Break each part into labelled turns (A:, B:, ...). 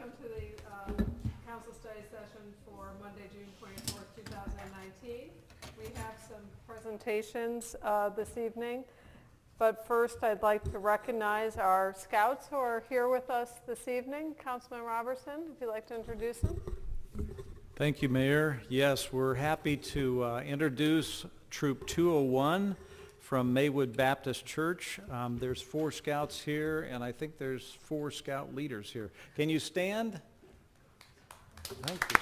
A: welcome to the council study session for Monday, June 24th, 2019. We have some presentations this evening, but first I'd like to recognize our scouts who are here with us this evening. Councilman Robertson, if you'd like to introduce them.
B: Thank you, Mayor. Yes, we're happy to introduce Troop 201 from Maywood Baptist Church. There's 4 scouts here, and I think there's 4 scout leaders here. Can you stand? Thank you.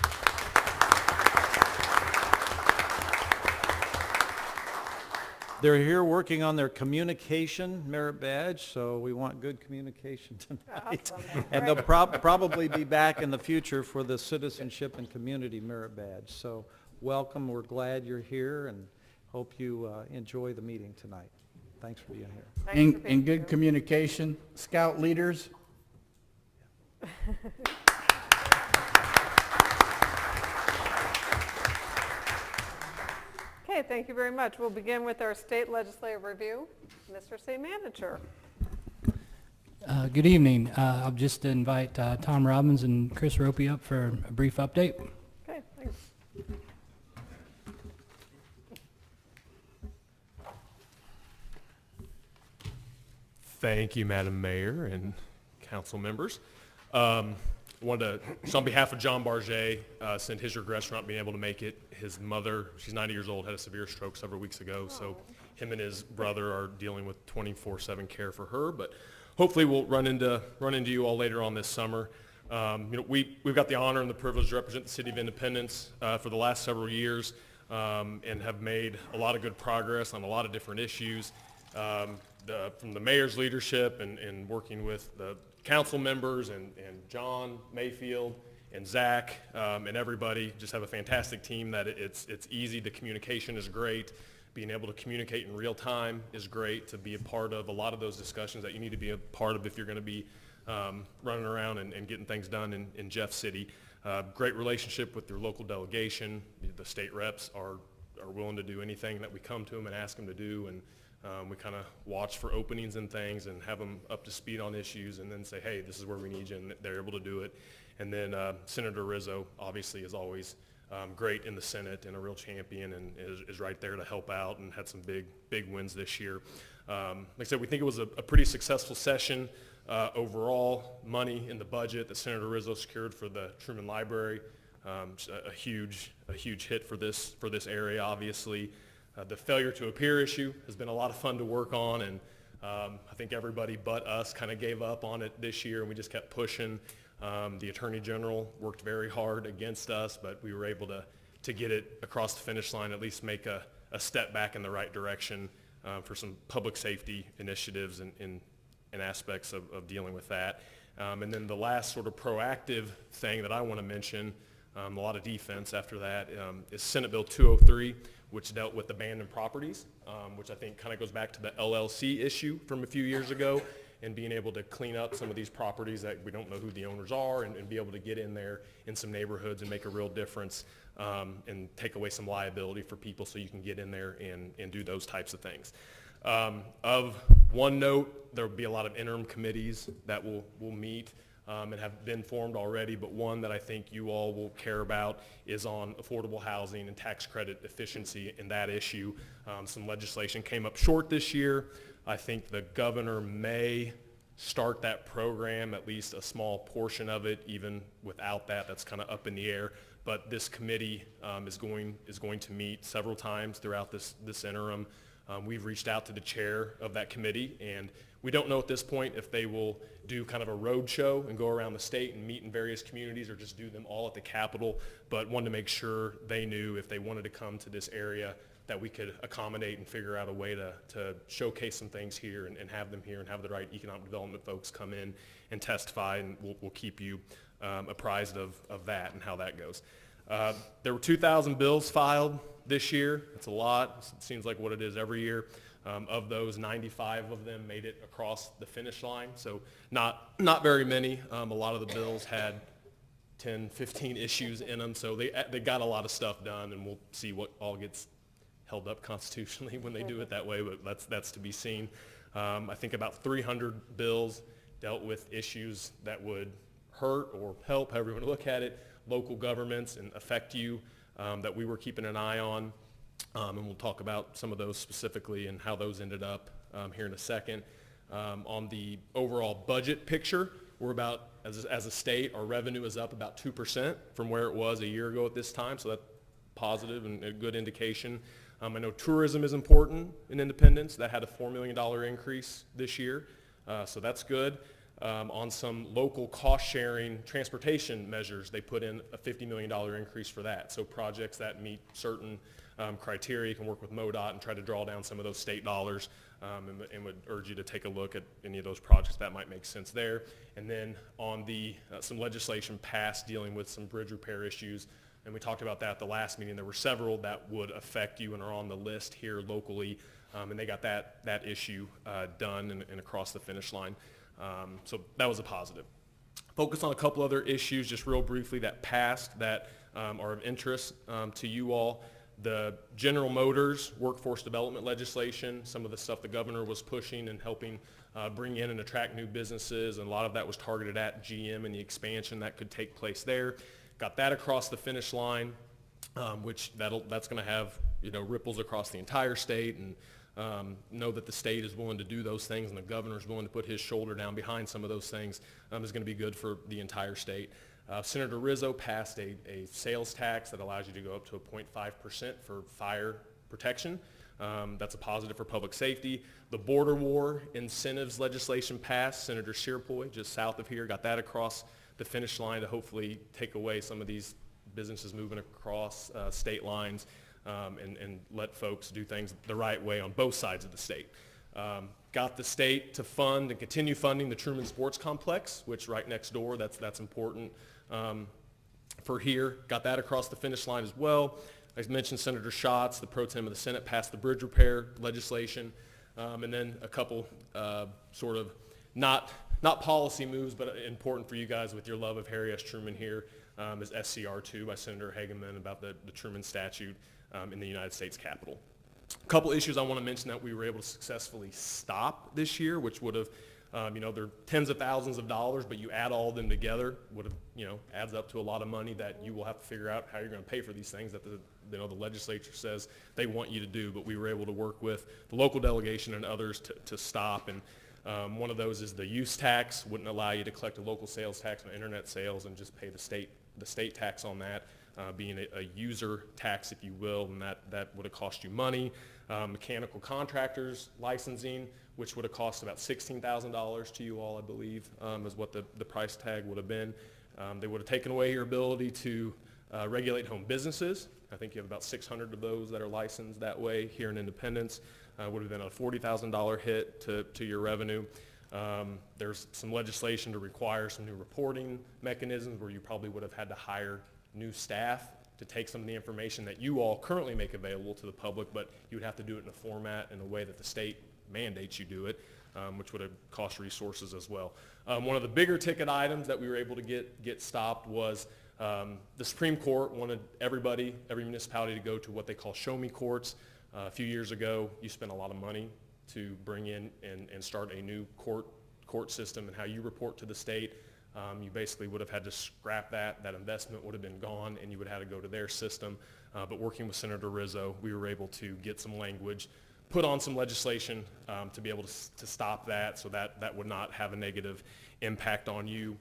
B: They're here working on their communication merit badge, so we want good communication tonight.
A: Awesome.
B: And they'll probably be back in the future for the citizenship and community merit badge. So welcome, we're glad you're here, and hope you enjoy the meeting tonight. Thanks for being here.
C: In good communication, scout leaders.
A: Okay, thank you very much. We'll begin with our state legislative review. Mr. State Manager.
D: Good evening. I'll just invite Tom Robbins and Chris Ropey up for a brief update.
A: Okay, thanks.
E: Thank you, Madam Mayor and council members. I wanted to, just on behalf of John Barget, send his regrets for not being able to make it. His mother, she's 90 years old, had a severe stroke several weeks ago, so him and his brother are dealing with 24/7 care for her. But hopefully we'll run into you all later on this summer. We've got the honor and the privilege to represent the City of Independence for the last several years, and have made a lot of good progress on a lot of different issues. From the mayor's leadership and working with the council members and John Mayfield and Zach and everybody, just have a fantastic team that it's easy. The communication is great. Being able to communicate in real time is great, to be a part of a lot of those discussions that you need to be a part of if you're going to be running around and getting things done in Jeff City. Great relationship with your local delegation. The state reps are willing to do anything that we come to them and ask them to do, and we kind of watch for openings and things and have them up to speed on issues, and then say, hey, this is where we need you, and they're able to do it. And then Senator Rizzo obviously is always great in the Senate and a real champion, and is right there to help out, and had some big wins this year. Like I said, we think it was a pretty successful session overall. Money in the budget that Senator Rizzo secured for the Truman Library, a huge hit for this area, obviously. The failure to appear issue has been a lot of fun to work on, and I think everybody but us kind of gave up on it this year, and we just kept pushing. The Attorney General worked very hard against us, but we were able to get it across the finish line, at least make a step back in the right direction for some public safety initiatives and aspects of dealing with that. And then the last sort of proactive thing that I want to mention, a lot of defense after that, is Senate Bill 203, which dealt with abandoned properties, which I think kind of goes back to the LLC issue from a few years ago, and being able to clean up some of these properties that we don't know who the owners are, and be able to get in there in some neighborhoods and make a real difference, and take away some liability for people, so you can get in there and do those types of things. Of one note, there will be a lot of interim committees that will meet and have been formed already, but one that I think you all will care about is on affordable housing and tax credit efficiency in that issue. Some legislation came up short this year. I think the governor may start that program, at least a small portion of it. Even without that, that's kind of up in the air. But this committee is going to meet several times throughout this interim. We've reached out to the chair of that committee, and we don't know at this point if they will do kind of a road show and go around the state and meet in various communities, or just do them all at the Capitol, but wanted to make sure they knew if they wanted to come to this area that we could accommodate and figure out a way to showcase some things here and have them here, and have the right economic development folks come in and testify, and we'll keep you apprised of that and how that goes. There were 2,000 bills filed this year. It's a lot. It seems like what it is every year. Of those, 95 of them made it across the finish line, so not very many. A lot of the bills had 10, 15 issues in them, so they got a lot of stuff done, and we'll see what all gets held up constitutionally when they do it that way, but that's to be seen. I think about 300 bills dealt with issues that would hurt or help, however you want to look at it, local governments and affect you, that we were keeping an eye on. And we'll talk about some of those specifically and how those ended up here in a second. On the overall budget picture, we're about, as a state, our revenue is up about 2% from where it was a year ago at this time, so that's positive and a good indication. I know tourism is important in Independence. That had a $4 million increase this year, so that's good. On some local cost-sharing transportation measures, they put in a $50 million increase for that. So projects that meet certain criteria, you can work with MoDOT and try to draw down some of those state dollars, and would urge you to take a look at any of those projects that might make sense there. And then on the some legislation passed dealing with some bridge repair issues, and we talked about that at the last meeting. There were several that would affect you and are on the list here locally, and they got that issue done and across the finish line. So that was a positive. Focus on a couple other issues just real briefly that passed that are of interest to you all. The General Motors workforce development legislation, some of the stuff the governor was pushing and helping bring in and attract new businesses, and a lot of that was targeted at GM and the expansion that could take place there. Got that across the finish line, which that's going to have ripples across the entire state, and know that the state is willing to do those things and the governor is willing to put his shoulder down behind some of those things is going to be good for the entire state. Senator Rizzo passed a sales tax that allows you to go up to a 0.5% for fire protection. That's a positive for public safety. The border war incentives legislation passed. Senator Searpoy, just south of here, got that across the finish line to hopefully take away some of these businesses moving across state lines. And let folks do things the right way on both sides of the state. Got the state to fund and continue funding the Truman Sports Complex, which right next door, that's important for here. Got that across the finish line as well. As mentioned, Senator Schatz, the pro tem of the Senate, passed the bridge repair legislation. And then a couple sort of not policy moves, but important for you guys with your love of Harry S. Truman here, is SCR 2 by Senator Hageman about the Truman statute in the United States Capitol. A couple issues I want to mention that we were able to successfully stop this year, which would have, they're tens of thousands of dollars, but you add all of them together, would have, adds up to a lot of money that you will have to figure out how you're going to pay for these things that the legislature says they want you to do. But we were able to work with the local delegation and others to stop. And one of those is the use tax wouldn't allow you to collect a local sales tax on internet sales and just pay the state tax on that. Being a user tax, if you will, and that would have cost you money. Mechanical contractors licensing, which would have cost about $16,000 to you all, I believe, is what the price tag would have been. They would have taken away your ability to regulate home businesses. I think you have about 600 of those that are licensed that way here in Independence. Would have been a $40,000 hit to your revenue. There's some legislation to require some new reporting mechanisms where you probably would have had to hire new staff to take some of the information that you all currently make available to the public, but you would have to do it in a format in a way that the state mandates you do it, which would have cost resources as well. One of the bigger ticket items that we were able to get stopped was the Supreme Court wanted every municipality to go to what they call show-me courts. A few years ago, you spent a lot of money to bring in and start a new court system and how you report to the state. You basically would have had to scrap that investment would have been gone, and you would have had to go to their system. But working with Senator Rizzo, we were able to get some language, put on some legislation to be able to stop that, so that would not have a negative impact on you.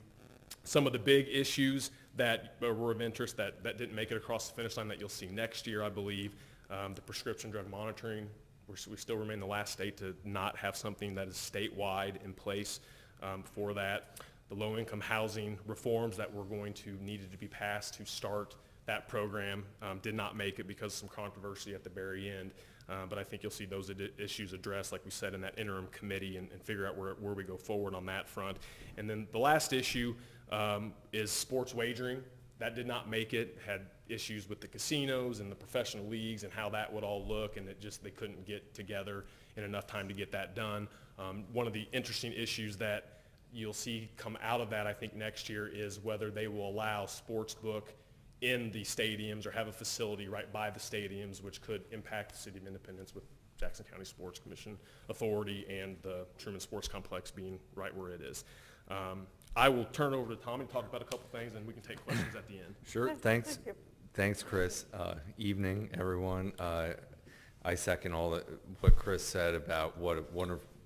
E: Some of the big issues that were of interest that didn't make it across the finish line that you'll see next year, I believe, the prescription drug monitoring. We still remain the last state to not have something that is statewide in place for that. The low-income housing reforms that were needed to be passed to start that program did not make it because of some controversy at the very end. But I think you'll see those issues addressed, like we said, in that interim committee and figure out where we go forward on that front. And then the last issue is sports wagering. That did not make it, had issues with the casinos and the professional leagues and how that would all look, and they couldn't get together in enough time to get that done. One of the interesting issues that you'll see come out of that, I think, next year is whether they will allow sportsbook in the stadiums or have a facility right by the stadiums, which could impact the City of Independence with Jackson County Sports Commission authority and the Truman Sports Complex being right where it is. I will turn it over to Tommy to talk about a couple things, and we can take questions at the end.
F: Sure,
A: Thank
F: thanks.
A: you.
F: Thanks, Chris. Evening, everyone. I second what Chris said about what a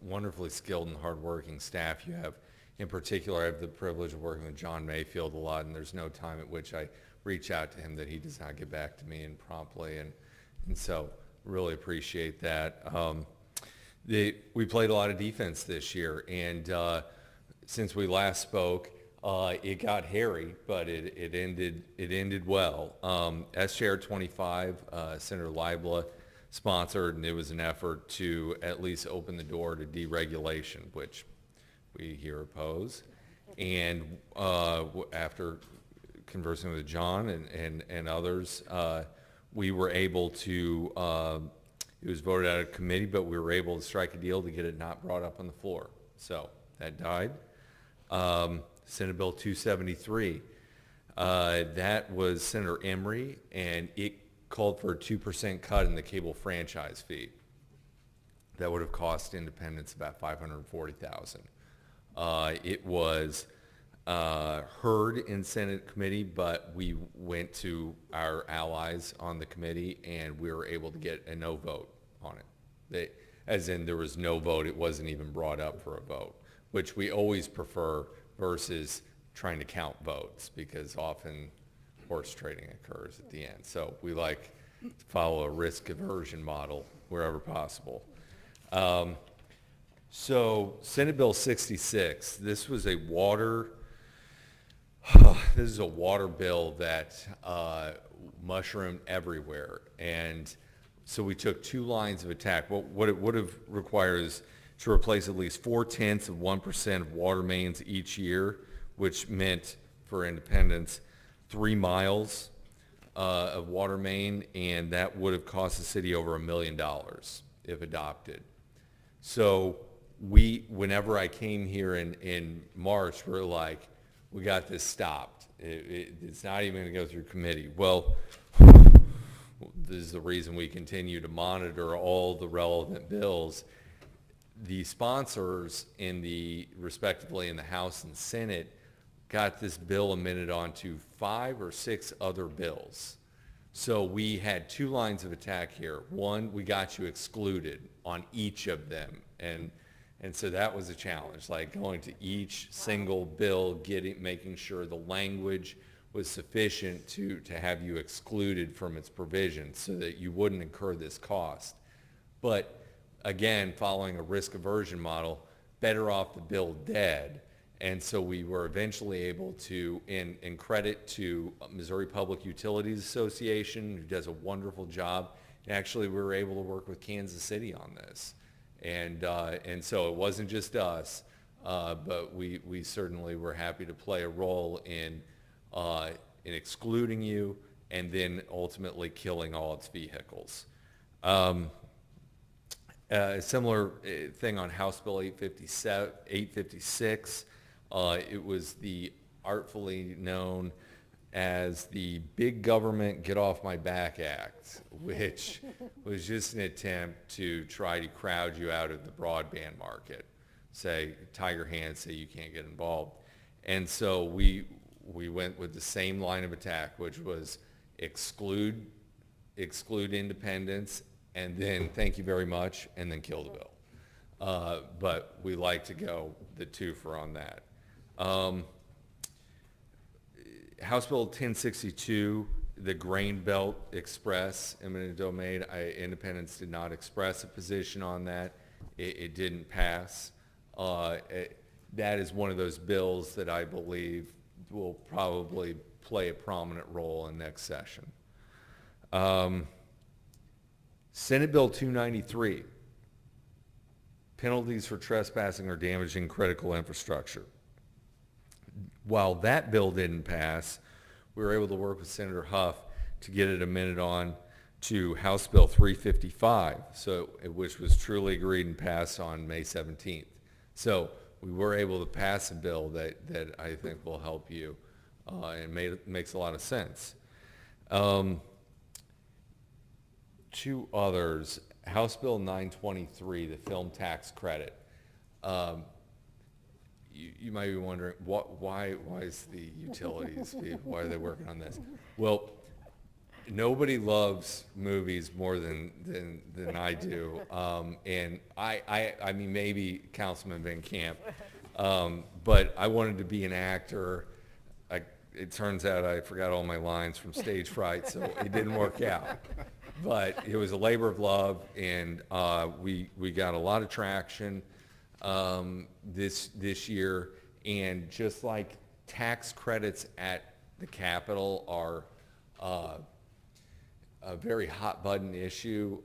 F: wonderfully skilled and hardworking staff you have. In particular, I have the privilege of working with John Mayfield a lot, and there's no time at which I reach out to him that he does not get back to me and promptly, and so really appreciate that. We played a lot of defense this year, and since we last spoke, it got hairy, but it ended well. SJR 25, Senator Leibla sponsored, and it was an effort to at least open the door to deregulation, which we here oppose. And after conversing with John and others, we were able to, it was voted out of committee, but we were able to strike a deal to get it not brought up on the floor. So that died. Senate Bill 273, that was Senator Emery, and it called for a 2% cut in the cable franchise fee. That would have cost independents about $540,000. It was heard in Senate committee, but we went to our allies on the committee, and we were able to get a no vote on it. As in, there was no vote. It wasn't even brought up for a vote, which we always prefer versus trying to count votes, because often horse trading occurs at the end. So we like to follow a risk aversion model wherever possible. So Senate Bill 66, this is a water bill that mushroomed everywhere. And so we took two lines of attack. What it would have required is to replace at least 0.4% of water mains each year, which meant for independents 3 miles of water main, and that would have cost the city over $1 million if adopted. So whenever I came here in March, we're like, we got this stopped. It's not even going to go through committee. Well, this is the reason we continue to monitor all the relevant bills. The sponsors respectively in the House and Senate got this bill amended onto 5 or 6 other bills. So we had 2 lines of attack here. One, we got you excluded on each of them. And so that was a challenge, like going to each single bill, making sure the language was sufficient to have you excluded from its provisions so that you wouldn't incur this cost. But again, following a risk aversion model, better off the bill dead. And so we were eventually able to, in credit to Missouri Public Utilities Association, who does a wonderful job, and actually we were able to work with Kansas City on this. And so it wasn't just us, but we certainly were happy to play a role in excluding you and then ultimately killing all its vehicles. A similar thing on House Bill 856. It was the artfully known as the Big Government Get Off My Back Act, which was just an attempt to try to crowd you out of the broadband market. Tie your hands, say you can't get involved. And so we went with the same line of attack, which was exclude independents, and then thank you very much, and then kill the bill. But we like to go the twofer on that. House Bill 1062, the Grain Belt Express, eminent domain, independents did not express a position on that. It didn't pass. That is one of those bills that I believe will probably play a prominent role in next session. Senate Bill 293, penalties for trespassing or damaging critical infrastructure. While that bill didn't pass, we were able to work with Senator Huff to get it amended on to House Bill 355, which was truly agreed and passed on May 17th. So we were able to pass a bill that I think will help you, and makes a lot of sense. 2 others, House Bill 923, the film tax credit. you might be wondering, why is the utilities, why are they working on this? Well, nobody loves movies more than I do. And I mean, maybe Councilman Van Camp, but I wanted to be an actor. It turns out I forgot all my lines from stage fright, so it didn't work out. But it was a labor of love, and we got a lot of traction this year. And just like tax credits at the Capitol are a very hot button issue,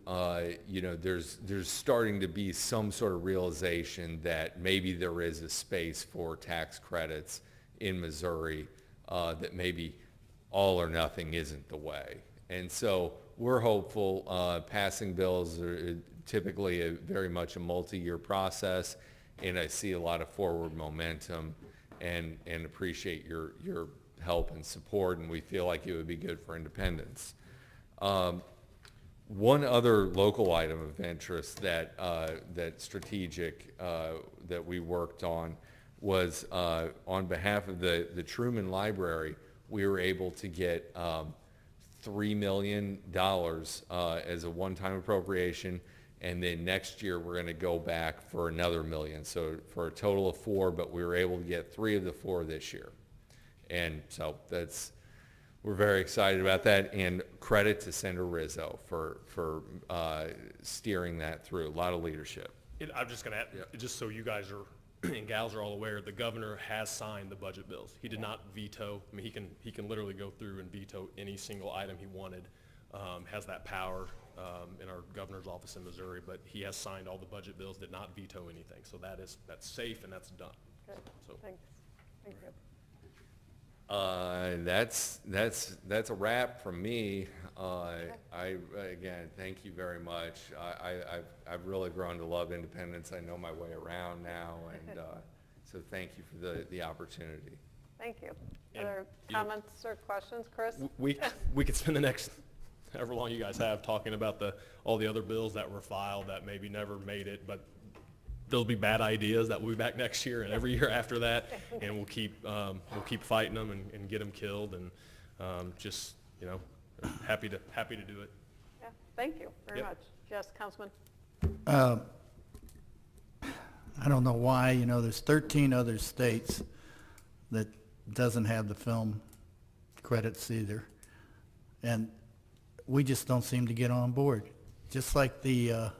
F: you know, there's starting to be some sort of realization that maybe there is a space for tax credits in Missouri, that maybe all or nothing isn't the way. And so we're hopeful. Passing bills are typically very much a multi-year process, and I see a lot of forward momentum and appreciate your help and support, and we feel like it would be good for independence. One other local item of interest that strategic that we worked on was on behalf of the Truman Library. We were able to get $3 million as a one-time appropriation, and then next year we're going to go back for another $1 million. So for a total of $4 million, but we were able to get 3 of the 4 this year, and so we're very excited about that. And credit to Senator Rizzo for steering that through. A lot of leadership.
E: I'm just going to add, just so you guys are and gals are all aware, the governor has signed the budget bills. He did not veto. I mean, he can literally go through and veto any single item he wanted. Has that power in our governor's office in Missouri, but he has signed all the budget bills, did not veto anything. So that's safe and that's done.
A: Good.
E: So
A: Thanks. Thank you.
F: That's a wrap from me. Again, thank you very much. I've really grown to love independence. I know my way around now, and so thank you for the opportunity.
A: Thank you.
E: And,
A: Other
E: you know,
A: comments or questions, Chris?
E: we could spend the next however long you guys have talking about all the other bills that were filed that maybe never made it, but there'll be bad ideas that we'll be back next year and every year after that, and we'll keep fighting them and get them killed, and just, you know, happy to do it.
A: Yeah, thank you very
E: Yep.
A: much. Yes, Councilman?
C: I don't know why, you know, there's 13 other states that doesn't have the film credits either. And we just don't seem to get on board. Just like the,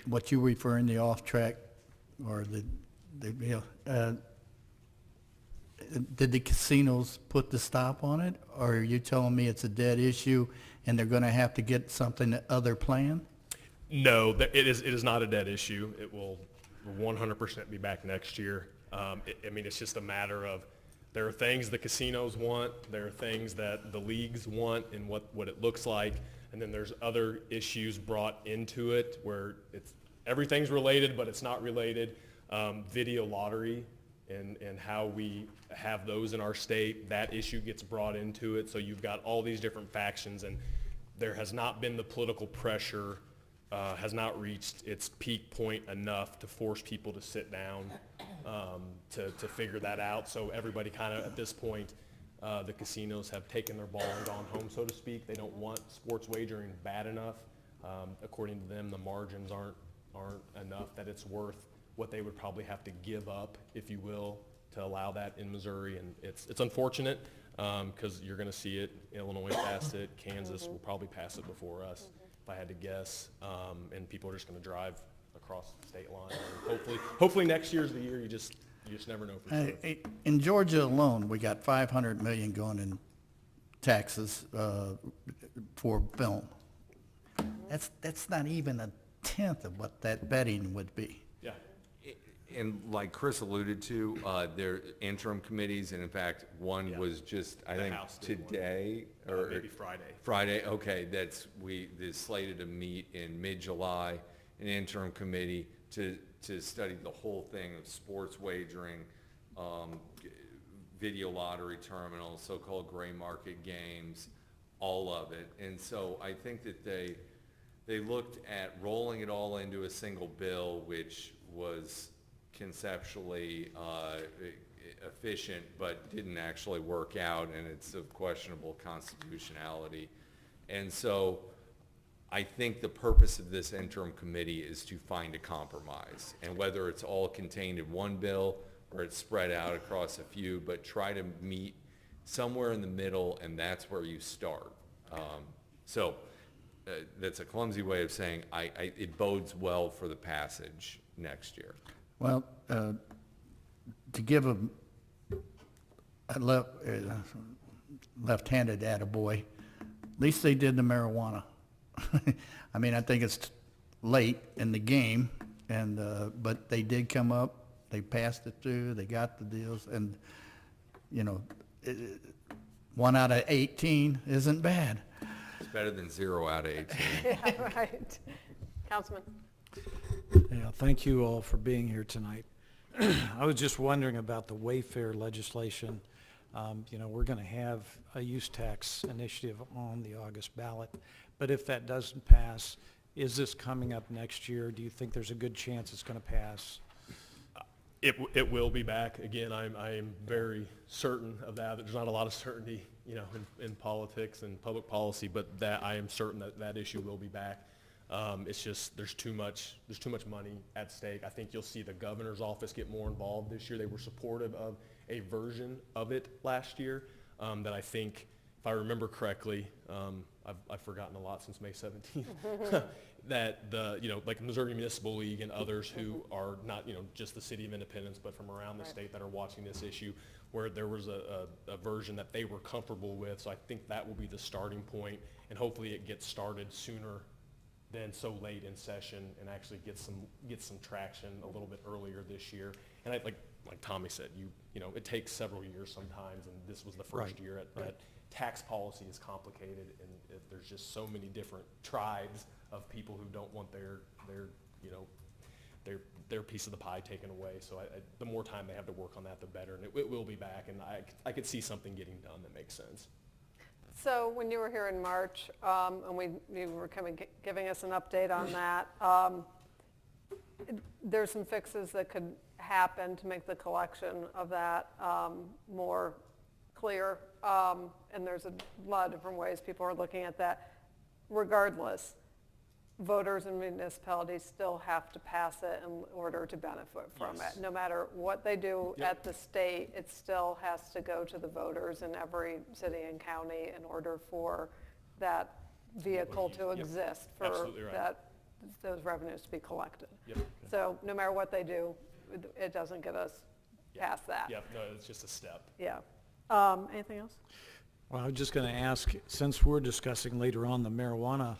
C: what you referring, the off-track, or you know, did the casinos put the stop on it? Or are you telling me it's a dead issue and they're gonna have to get something other plan?
E: No, it is not a dead issue. It will 100% be back next year. I mean, it's just a matter of, there are things the casinos want, there are things that the leagues want and what it looks like, and then there's other issues brought into it where everything's related, but it's not related. Video lottery and how we have those in our state, that issue gets brought into it. So you've got all these different factions, and there has not been the political pressure, has not reached its peak point enough to force people to sit down to figure that out. So everybody kind of, at this point, the casinos have taken their ball and gone home, so to speak. They don't want sports wagering bad enough. According to them, the margins aren't enough that it's worth what they would probably have to give up, if you will, to allow that in Missouri. And it's unfortunate because you're going to see it. Illinois passed it. Kansas will probably pass it before us, if I had to guess. And people are just going to drive across the state line. And hopefully next year's the year. You just never know for sure.
C: In Georgia alone, we got $500 million going in taxes for film. That's not even a tenth of what that betting would be.
E: Yeah.
F: And like Chris alluded to, there are interim committees, and in fact, one was just, I
E: The
F: think,
E: House did one.
F: today, or
E: Maybe Friday.
F: Friday, okay, that's slated to meet in mid-July, an interim committee to study the whole thing of sports wagering, video lottery terminals, so-called gray market games, all of it. And so I think that they looked at rolling it all into a single bill, which was conceptually efficient, but didn't actually work out, and it's of questionable constitutionality. And so I think the purpose of this interim committee is to find a compromise, and whether it's all contained in one bill or it's spread out across a few, but try to meet somewhere in the middle, and that's where you start. That's a clumsy way of saying it bodes well for the passage next year.
C: Well, to give a left-handed attaboy, at least they did the marijuana. I mean, I think it's late in the game, and but they did come up, they passed it through, they got the deals, and, you know, 1 out of 18 isn't bad.
F: It's better than 0 out of 18.
A: Yeah, right. Councilman?
B: Yeah, thank you all for being here tonight. I was just wondering about the Wayfair legislation. You know, we're going to have a use tax initiative on the August ballot, but if that doesn't pass, is this coming up next year? Do you think there's a good chance it's going to pass?
E: It will be back. Again, I am very certain of that. There's not a lot of certainty, you know, in politics and public policy, but that I am certain that issue will be back. It's just there's too much money at stake. I think you'll see the governor's office get more involved this year. They were supportive of a version of it last year that I think, if I remember correctly, I've forgotten a lot since May 17th, that like Missouri Municipal League and others who are not, just the City of Independence, but from around the state that are watching this issue, where there was a version that they were comfortable with. So I think that will be the starting point, and hopefully it gets started sooner than so late in session, and actually get some traction a little bit earlier this year. And like Tommy said, it takes several years sometimes, and this was the first year that tax policy is complicated, and there's just so many different tribes of people who don't want their piece of the pie taken away. So the more time they have to work on that, the better, and it will be back, and I could see something getting done that makes sense.
A: So when you were here in March, and you were giving us an update on that, there's some fixes that could happen to make the collection of that more clear, and there's a lot of different ways people are looking at that. Regardless, voters and municipalities still have to pass it in order to benefit from it. No matter what they do at the state, it still has to go to the voters in every city and county in order for that vehicle to exist, for those revenues to be collected. So no matter what they do, it doesn't get us past that.
E: No, it's just a step.
A: Anything else?
B: Well, I was just going to ask, since we're discussing later on the marijuana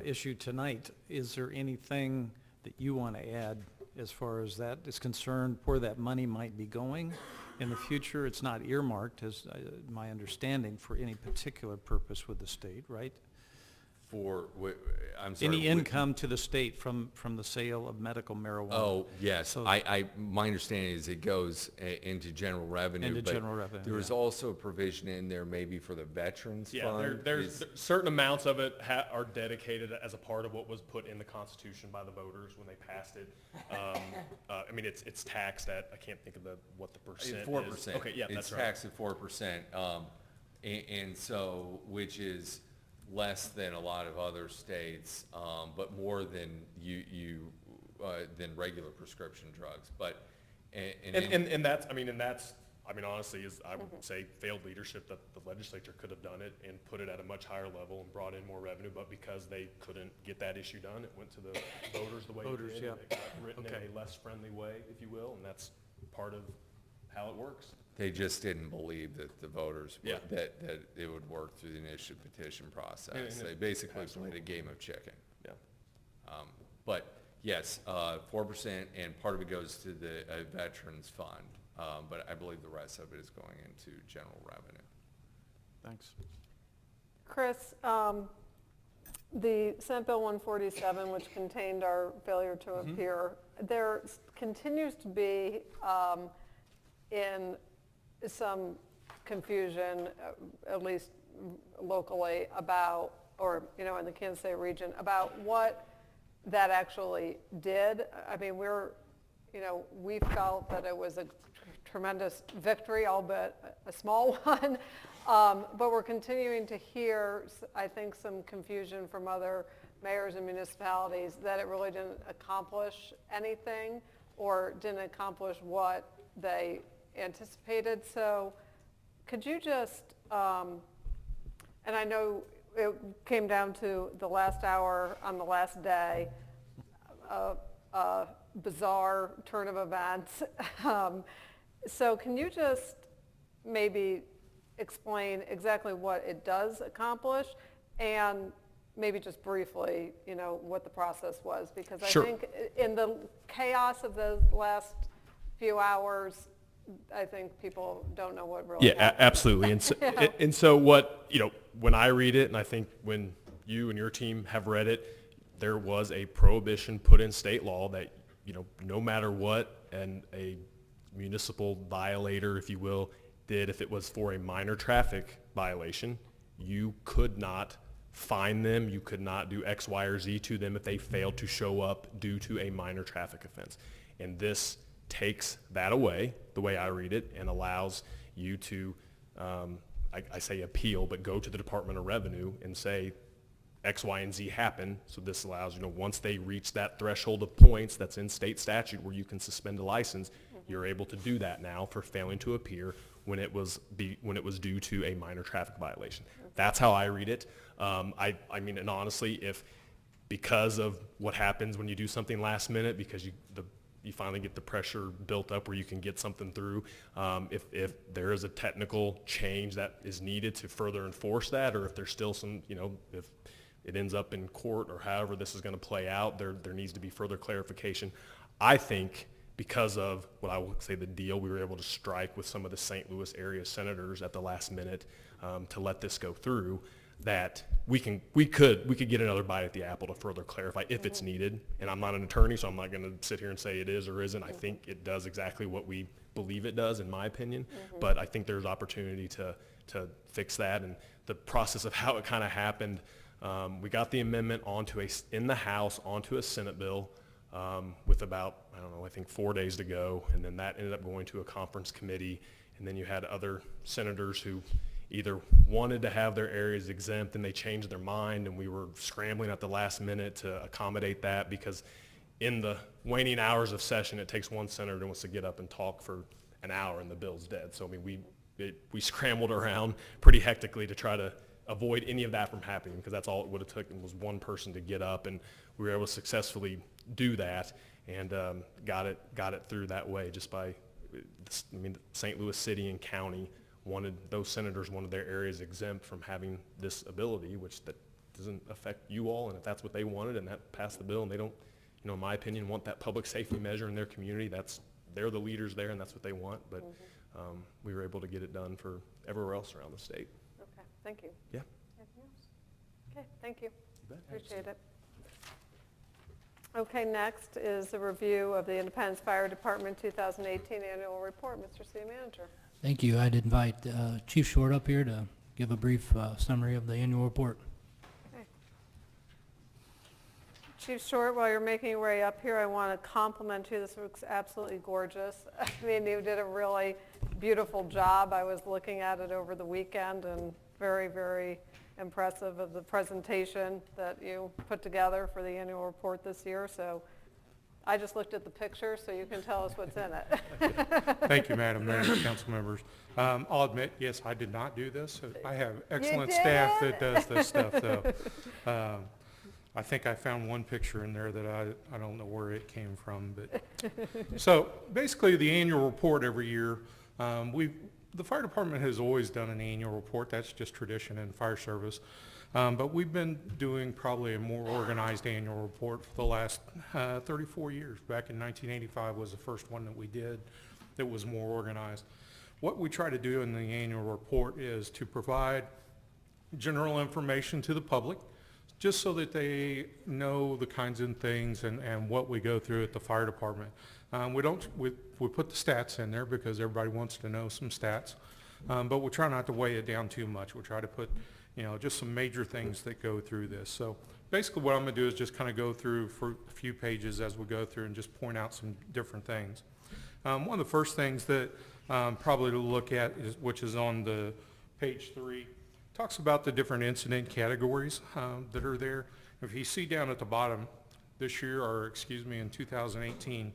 B: issue tonight, is there anything that you want to add as far as that is concerned, where that money might be going in the future? It's not earmarked, as my understanding, for any particular purpose with the state, right?
F: I'm sorry.
B: Any income to the state from the sale of medical marijuana?
F: Oh, yes.
B: So,
F: my understanding is it goes into general revenue.
B: Into general revenue,
F: There is also a provision in there maybe for the Veterans Fund.
E: There's certain amounts of it are dedicated as a part of what was put in the Constitution by the voters when they passed it. I mean, it's taxed at, I can't think of what the percent
F: 4%.
E: is. Okay, yeah, that's right.
F: It's taxed at 4%, and so, which is less than a lot of other states, but more than than regular prescription drugs. But
E: and that's honestly, I would say failed leadership, that the legislature could have done it and put it at a much higher level and brought in more revenue, but because they couldn't get that issue done, it went to the voters the way it did. And it got written in a less friendly way, if you will, and that's part of how it works.
F: they just didn't believe that the voters, that it would work through the initiative petition process. They basically played a game of chicken.
E: Yeah.
F: But yes, 4%, and part of it goes to the Veterans Fund, but I believe the rest of it is going into general revenue.
B: Thanks.
A: Chris, the Senate Bill 147, which contained our failure to appear, there continues to be in some confusion, at least locally, about, or in the Kansas City region, about what that actually did. I mean, we're we felt that it was a tremendous victory, albeit a small one. But we're continuing to hear, I think, some confusion from other mayors and municipalities that it really didn't accomplish anything or didn't accomplish what they anticipated. So could you just, and I know it came down to the last hour on the last day, a bizarre turn of events. So can you just maybe explain exactly what it does accomplish and maybe just briefly, what the process was? Because I
E: Sure.
A: think in the chaos of the last few hours, I think people don't know what really happened.
E: Absolutely. And so, and so what, when I read it, and I think when you and your team have read it, there was a prohibition put in state law that, no matter what a municipal violator, if you will, did, if it was for a minor traffic violation, you could not fine them, you could not do X, Y, or Z to them if they failed to show up due to a minor traffic offense. And this takes that away, the way I read it, and allows you to, I say appeal, but go to the Department of Revenue and say X, Y, and Z happen. So this allows, once they reach that threshold of points that's in state statute where you can suspend a license, you're able to do that now for failing to appear when it was due to a minor traffic violation. That's how I read it. I mean, and honestly, because of what happens when you do something last minute, because you finally get the pressure built up where you can get something through. If there is a technical change that is needed to further enforce that, or if there's still some, if it ends up in court or however this is going to play out, there needs to be further clarification. I think because of what I would say the deal we were able to strike with some of the St. Louis area senators at the last minute to let this go through, that we could get another bite at the apple to further clarify if it's needed. And I'm not an attorney, so I'm not going to sit here and say it is or isn't. I think it does exactly what we believe it does, in my opinion. But I think there's opportunity to fix that. And the process of how it kind of happened, we got the amendment in the House onto a Senate bill with about, I think 4 days to go. And then that ended up going to a conference committee. And then you had other senators who either wanted to have their areas exempt and they changed their mind, and we were scrambling at the last minute to accommodate that, because in the waning hours of session, it takes one senator who wants to get up and talk for an hour and the bill's dead. So I mean, we scrambled around pretty hectically to try to avoid any of that from happening, because that's all it would have taken was one person to get up, and we were able to successfully do that and got it through that way just by, St. Louis City and County those senators wanted their areas exempt from having this ability, which that doesn't affect you all. And if that's what they wanted and that passed the bill, and they don't, in my opinion, want that public safety measure in their community, they're the leaders there and that's what they want. But we were able to get it done for everywhere else around the state.
A: Okay, thank you.
E: Yeah.
A: Anything else? Okay, thank you.
E: You bet.
A: Appreciate it. Okay, next is a review of the Independence Fire Department 2018 Annual Report. Mr. City Manager.
D: Thank you. I'd invite Chief Short up here to give a brief summary of the annual report.
A: Okay. Chief Short, while you're making your way up here, I want to compliment you. This looks absolutely gorgeous. I mean, you did a really beautiful job. I was looking at it over the weekend, and very, very impressive of the presentation that you put together for the annual report this year. So I just looked at the picture, so you can tell us what's in it.
G: Thank you, Madam Mayor and council members. I'll admit, yes, I did not do this. I have excellent staff that does this stuff, though. I think I found one picture in there that I don't know where it came from. But so basically, the annual report every year, the fire department has always done an annual report. That's just tradition in fire service. But we've been doing probably a more organized annual report for the last 34 years. Back in 1985 was the first one that we did that was more organized. What we try to do in the annual report is to provide general information to the public, just so that they know the kinds of things and what we go through at the fire department. We put the stats in there because everybody wants to know some stats, but we try not to weigh it down too much. We try to put just some major things that go through this. So basically what I'm going to do is just kind of go through for a few pages as we go through and just point out some different things. One of the first things that probably to look at, which is on the page 3, talks about the different incident categories that are there. If you see down at the bottom, this year, or excuse me, in 2018,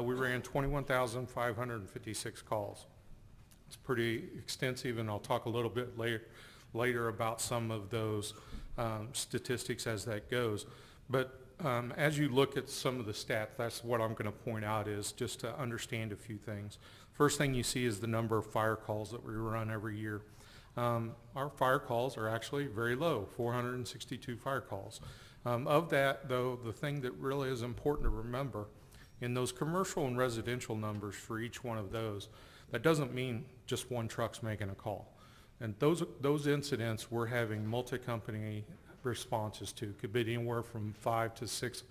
G: we ran 21,556 calls. It's pretty extensive, and I'll talk a little bit later about some of those statistics as that goes. But as you look at some of the stats, that's what I'm going to point out, is just to understand a few things. First thing you see is the number of fire calls that we run every year. Our fire calls are actually very low, 462 fire calls. Of that, though, the thing that really is important to remember, in those commercial and residential numbers for each one of those, that doesn't mean just one truck's making a call. And those incidents we're having multi-company responses to. Could be anywhere from 5 to 6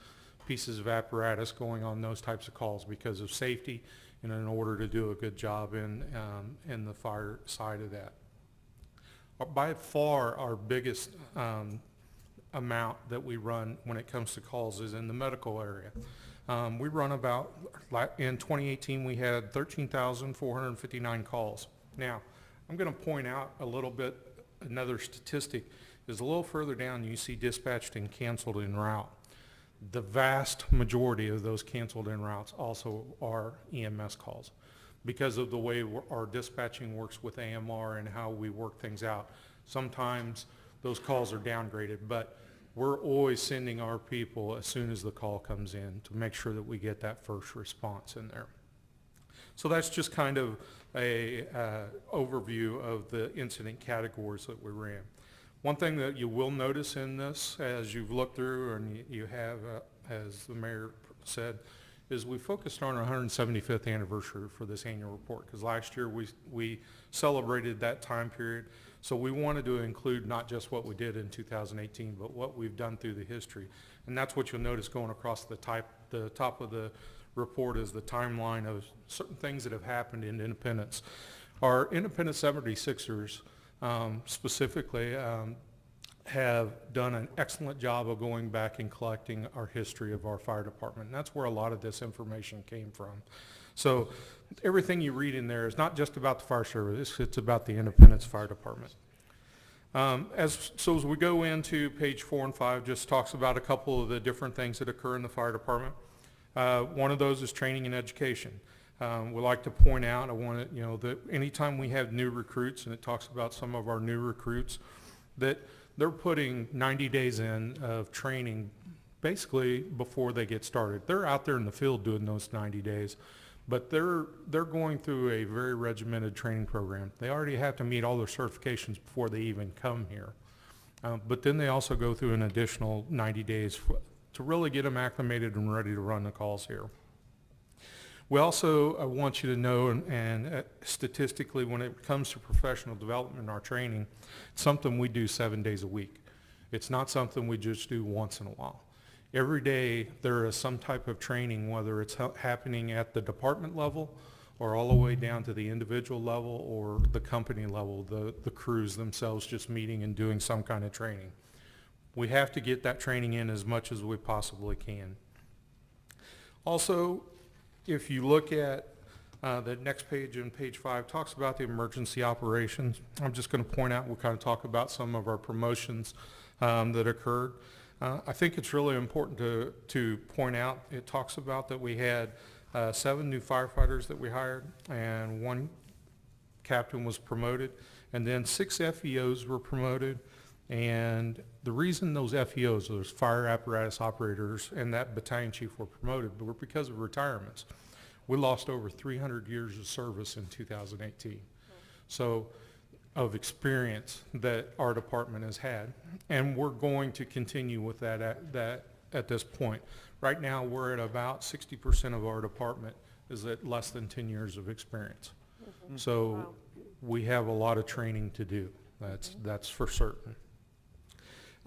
G: pieces of apparatus going on those types of calls because of safety and in order to do a good job in the fire side of that. By far our biggest amount that we run when it comes to calls is in the medical area. We run about, in 2018 we had 13,459 calls. Now, I'm going to point out a little bit, another statistic is a little further down you see dispatched and canceled en route. The vast majority of those canceled en routes also are EMS calls because of the way our dispatching works with AMR and how we work things out. Sometimes those calls are downgraded, but we're always sending our people as soon as the call comes in to make sure that we get that first response in there. So that's just kind of a overview of the incident categories that we ran. One thing that you will notice in this as you've looked through and you have, as the mayor said, is we focused on our 175th anniversary for this annual report because last year we celebrated that time period. So we wanted to include not just what we did in 2018, but what we've done through the history. And that's what you'll notice going across the top of the report is the timeline of certain things that have happened in Independence. Our Independence 76ers specifically have done an excellent job of going back and collecting our history of our fire department. And that's where a lot of this information came from. So everything you read in there is not just about the fire service, it's about the Independence Fire Department. As we go into page 4 and 5, just talks about a couple of the different things that occur in the fire department. One of those is training and education. We like to point out, that anytime we have new recruits, and it talks about some of our new recruits, that they're putting 90 days in of training basically before they get started. They're out there in the field doing those 90 days, but they're going through a very regimented training program. They already have to meet all their certifications before they even come here. But then they also go through an additional 90 days to really get them acclimated and ready to run the calls here. We also want you to know, and statistically, when it comes to professional development in our training, it's something we do 7 days a week. It's not something we just do once in a while. Every day there is some type of training, whether it's happening at the department level or all the way down to the individual level or the company level, the crews themselves just meeting and doing some kind of training. We have to get that training in as much as we possibly can. Also, if you look at the next page in page 5, talks about the emergency operations. I'm just going to point out, we'll kind of talk about some of our promotions that occurred. I think it's really important to point out, it talks about that we had 7 new firefighters that we hired and 1 captain was promoted, and then 6 FEOs were promoted. And the reason those FEOs, those fire apparatus operators, and that battalion chief were promoted were because of retirements. We lost over 300 years of service in 2018. So of experience that our department has had, and we're going to continue with that at this point. Right now we're at about 60% of our department is at less than 10 years of experience. Mm-hmm. So wow. We have a lot of training to do. That's for certain.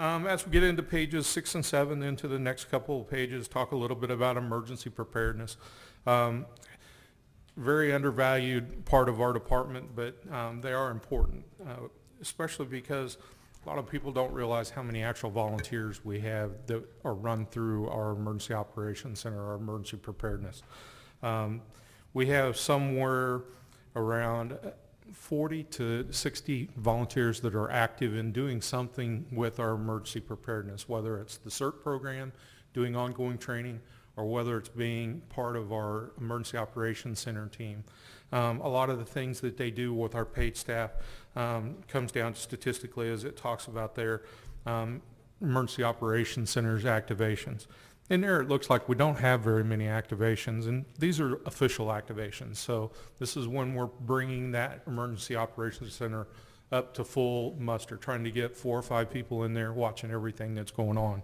G: As we get into pages 6 and 7, into the next couple of pages, talk a little bit about emergency preparedness. Very undervalued part of our department, but they are important, especially because A lot of people don't realize how many actual volunteers we have that are run through our Emergency Operations Center, our Emergency Preparedness. We have somewhere around 40 to 60 volunteers that are active in doing something with our emergency preparedness, whether it's the CERT program, doing ongoing training, or whether it's being part of our Emergency Operations Center team. A lot of the things that they do with our paid staff comes down to statistically, as it talks about their Emergency Operations Center's activations. In there, it looks like we don't have very many activations, and these are official activations. So this is when we're bringing that Emergency Operations Center up to full muster, trying to get 4 or 5 people in there watching everything that's going on.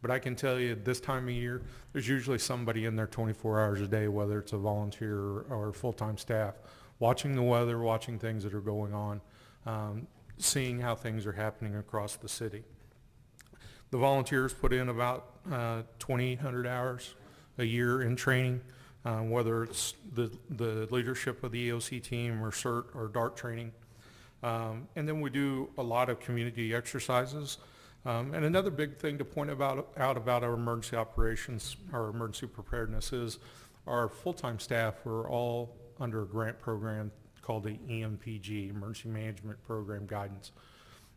G: But I can tell you this time of year, there's usually somebody in there 24 hours a day, whether it's a volunteer or full-time staff, watching the weather, watching things that are going on, seeing how things are happening across the city. The volunteers put in about 2,800 hours a year in training, whether it's the leadership of the EOC team or CERT or DART training. And then we do a lot of community exercises. And another big thing to point out about our emergency operations, our emergency preparedness, is our full-time staff are all under a grant program called the EMPG, Emergency Management Program Guidance.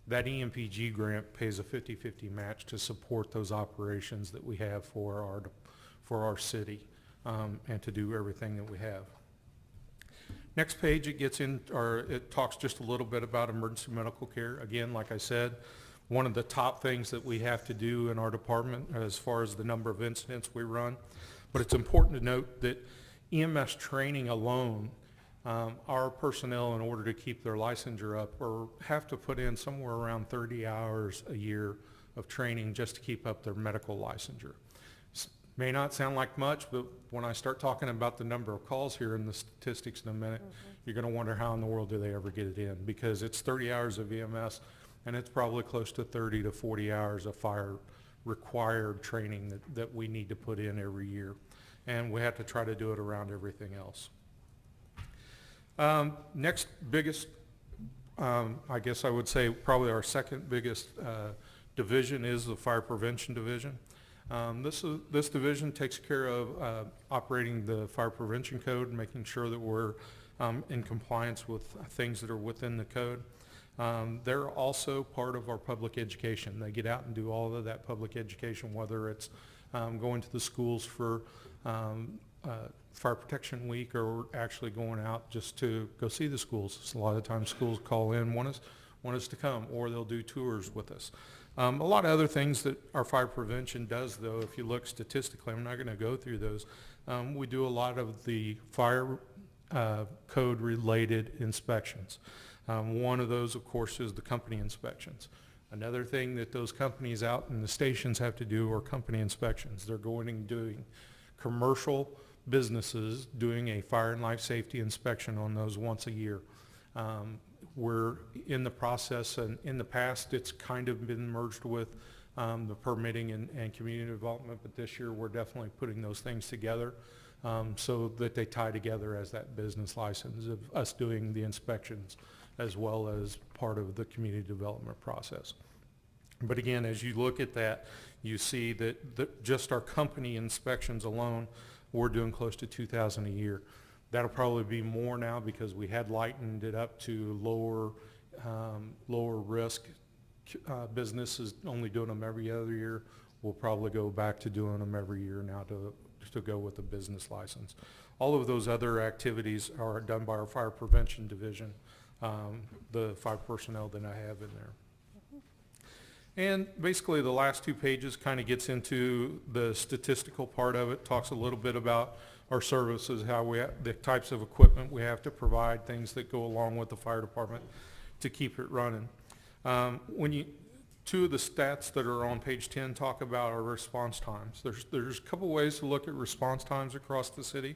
G: That EMPG grant pays a 50-50 match to support those operations that we have for our city and to do everything that we have. Next page, it talks just a little bit about emergency medical care. Again, like I said, one of the top things that we have to do in our department as far as the number of incidents we run. But it's important to note that EMS training alone, our personnel, in order to keep their licensure up, have to put in somewhere around 30 hours a year of training just to keep up their medical licensure. May not sound like much, but when I start talking about the number of calls here and the statistics in a minute, you're going to wonder how in the world do they ever get it in, because it's 30 hours of EMS, and it's probably close to 30 to 40 hours of fire required training that we need to put in every year. And we have to try to do it around everything else. Next biggest, I guess I would say probably our second biggest division is the Fire Prevention Division. This division takes care of operating the Fire Prevention Code and making sure that we're in compliance with things that are within the code. They're also part of our public education. They get out and do all of that public education, whether it's going to the schools for Fire Protection Week, or actually going out just to go see the schools. A lot of times schools call in, want us to come, or they'll do tours with us. A lot of other things that our fire prevention does, though, if you look statistically, I'm not going to go through those. We do a lot of the fire code related inspections. One of those, of course, is the company inspections. Another thing that those companies out in the stations have to do are company inspections. They're going and doing commercial businesses, doing a fire and life safety inspection on those once a year. We're in the process, and in the past it's kind of been merged with the permitting and community development, but this year we're definitely putting those things together so that they tie together as that business license of us doing the inspections as well as part of the community development process. But again, as you look at that, you see that just our company inspections alone, we're doing close to 2,000 a year. That'll probably be more now because we had lightened it up to lower risk businesses, only doing them every other year. We'll probably go back to doing them every year now to go with the business license. All of those other activities are done by our Fire Prevention Division, the 5 personnel that I have in there. And basically the last 2 pages kind of gets into the statistical part of it, talks a little bit about our services, the types of equipment we have to provide, things that go along with the fire department to keep it running. 2 of the stats that are on page 10 talk about our response times. There's a couple ways to look at response times across the city.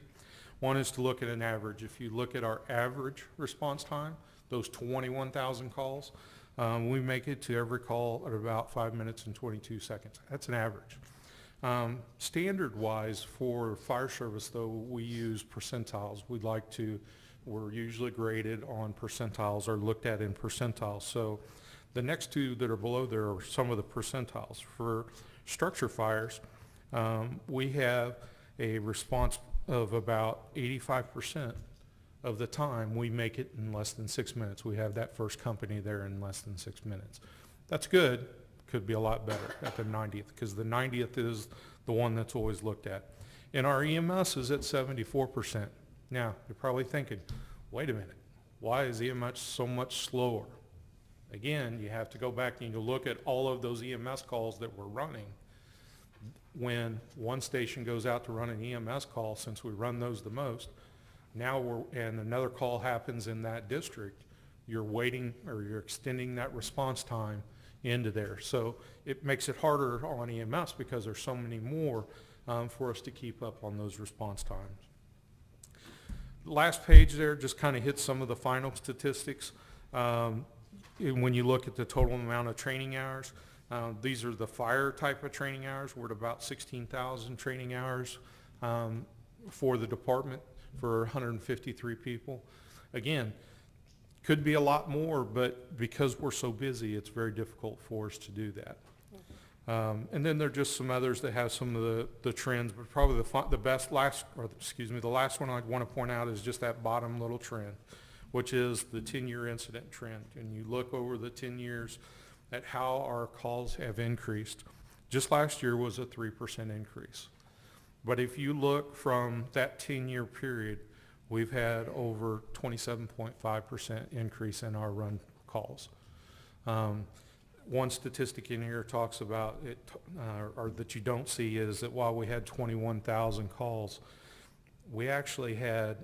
G: One is to look at an average. If you look at our average response time, those 21,000 calls, we make it to every call at about 5 minutes and 22 seconds. That's an average. Standard-wise for fire service, though, we use percentiles. We're usually graded on percentiles or looked at in percentiles. So The next two that are below there are some of the percentiles. For structure fires, we have a response of about 85% of the time we make it in less than 6 minutes. We have that first company there in less than 6 minutes. That's good. Could be a lot better at the 90th, because the 90th is the one that's always looked at. And our EMS is at 74%. Now, you're probably thinking, wait a minute, why is EMS so much slower? Again, you have to go back and you look at all of those EMS calls that we're running. When one station goes out to run an EMS call, since we run those the most, and another call happens in that district, you're waiting, or you're extending that response time into there. So it makes it harder on EMS because there's so many more for us to keep up on those response times. Last page there just kind of hits some of the final statistics. When you look at the total amount of training hours, these are the fire type of training hours. We're at about 16,000 training hours for the department for 153 people. Again, could be a lot more, but because we're so busy, it's very difficult for us to do that. And then there are just some others that have some of the trends, but probably the last one I'd want to point out is just that bottom little trend, which is the 10-year incident trend. And you look over the 10 years at how our calls have increased. Just last year was a 3% increase. But if you look from that 10-year period, we've had over 27.5% increase in our run calls. One statistic in here talks about it, or that you don't see, is that while we had 21,000 calls, we actually had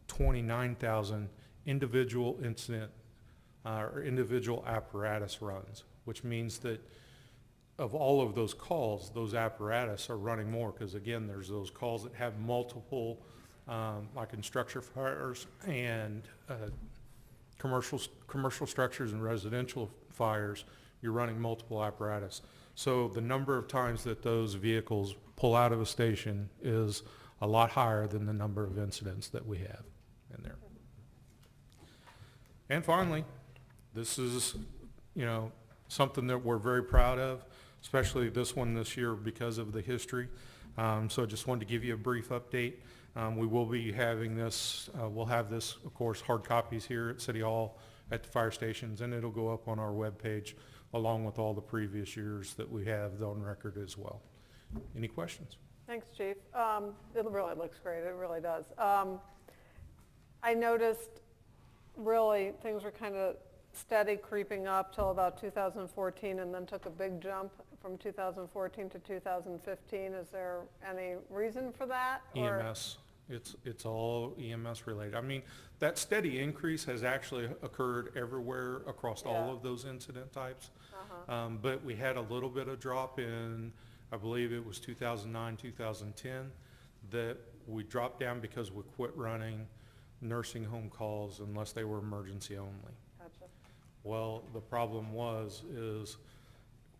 G: 29,000 individual incident or individual apparatus runs, which means that of all of those calls, those apparatus are running more, because again, there's those calls that have multiple, like in structure fires and commercial structures and residential fires, you're running multiple apparatus. So the number of times that those vehicles pull out of a station is a lot higher than the number of incidents that we have in there. And finally, this is, something that we're very proud of, especially this one this year because of the history. So I just wanted to give you a brief update. We will be having this, we'll have this, of course, hard copies here at City Hall at the fire stations, and it'll go up on our webpage along with all the previous years that we have on record as well. Any questions?
A: Thanks, Chief. It really looks great. It really does. I noticed really things were kind of steady creeping up till about 2014, and then took a big jump from 2014 to 2015. Is there any reason for that?
G: EMS. It's all EMS related. I mean, that steady increase has actually occurred everywhere across all of those incident types. But we had a little bit of drop in, I believe it was 2009, 2010, that we dropped down because we quit running nursing home calls unless they were emergency only.
A: Gotcha.
G: Well, the problem is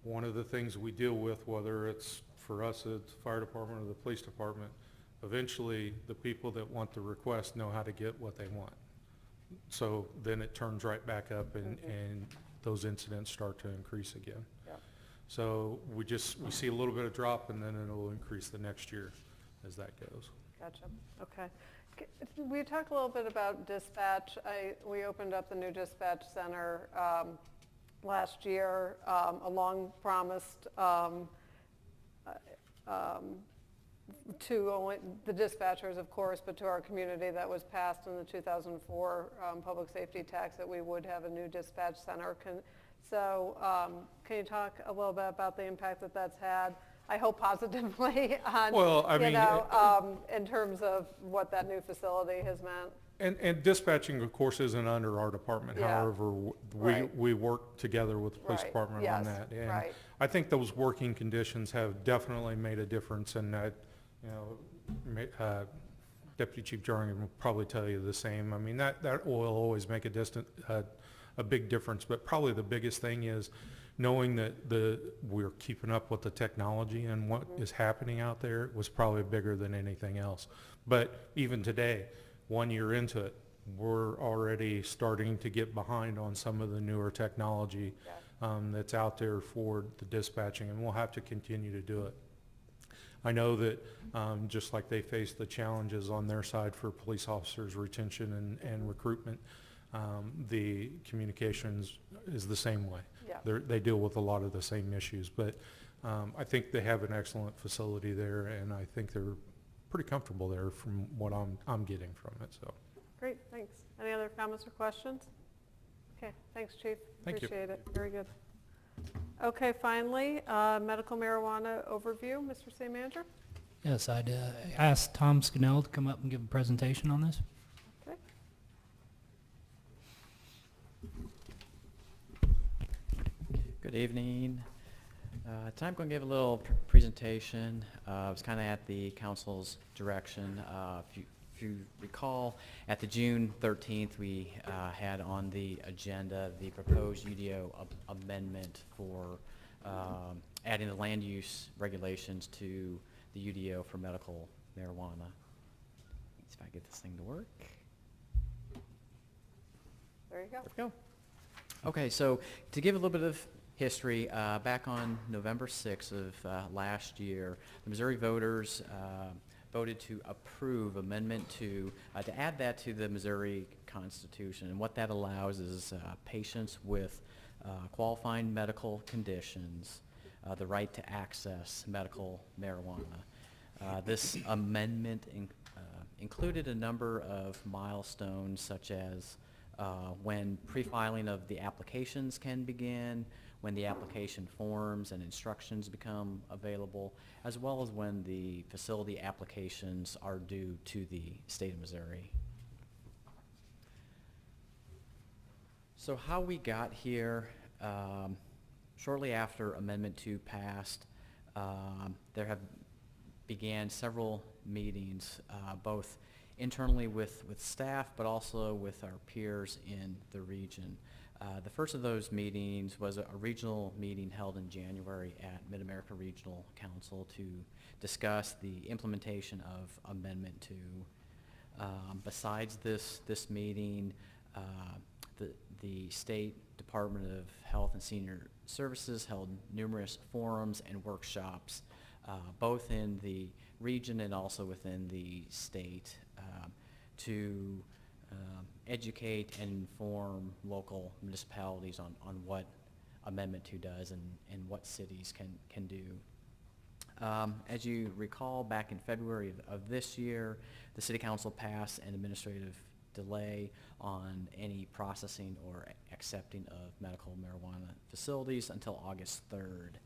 G: one of the things we deal with, whether it's for us at the fire department or the police department, eventually the people that want the request know how to get what they want. So then it turns right back up, and those incidents start to increase again.
A: Yep.
G: So we see a little bit of drop, and then it'll increase the next year as that goes.
A: Gotcha. Okay. We talked a little bit about dispatch. We opened up the new dispatch center last year, a long promised to only the dispatchers, of course, but to our community. That was passed in the 2004 public safety tax, that we would have a new dispatch center. Can you talk a little bit about the impact that that's had? I hope positively on, in terms of what that new facility has meant.
G: And dispatching, of course, isn't under our department.
A: Yeah.
G: However, we work together with the police department on that. And I think those working conditions have definitely made a difference, and that, Deputy Chief Jarring will probably tell you the same. I mean, that will always make a big difference, but probably the biggest thing is knowing that we're keeping up with the technology and what is happening out there was probably bigger than anything else. But even today, 1 year into it, we're already starting to get behind on some of the newer technology that's out there for the dispatching, and we'll have to continue to do it. I know that just like they face the challenges on their side for police officers retention and recruitment, the communications is the same way.
A: Yeah.
G: They deal with a lot of the same issues, but I think they have an excellent facility there, and I think they're pretty comfortable there from what I'm getting from it. So.
A: Great, thanks. Any other comments or questions? Okay, thanks, Chief.
G: Thank you.
A: Appreciate it. Very good. Okay, finally, medical marijuana overview. Mr. City Manager?
D: Yes, I'd ask Tom Scannell to come up and give a presentation on this.
A: Okay.
H: Good evening. Tonight I'm going to give a little presentation. It was kind of at the council's direction. If you recall, at the June 13th, we had on the agenda the proposed UDO amendment for adding the land use regulations to the UDO for medical marijuana. Let's see if I get this thing to work.
A: There you go.
H: There we go. Okay, so to give a little bit of history, back on November 6th of last year, the Missouri voters voted to approve Amendment 2 to add that to the Missouri Constitution. And what that allows is patients with qualifying medical conditions the right to access medical marijuana. This amendment included a number of milestones, such as when pre-filing of the applications can begin, when the application forms and instructions become available, as well as when the facility applications are due to the state of Missouri. So how we got here, shortly after Amendment 2 passed, there have began several meetings, both internally with staff, but also with our peers in the region. The first of those meetings was a regional meeting held in January at Mid-America Regional Council to discuss the implementation of Amendment 2. Besides this meeting, the State Department of Health and Senior Services held numerous forums and workshops, both in the region and also within the state, to educate and inform local municipalities on what Amendment 2 does and what cities can do. As you recall, back in February of this year, the City Council passed an administrative delay on any processing or accepting of medical marijuana facilities until August 3rd.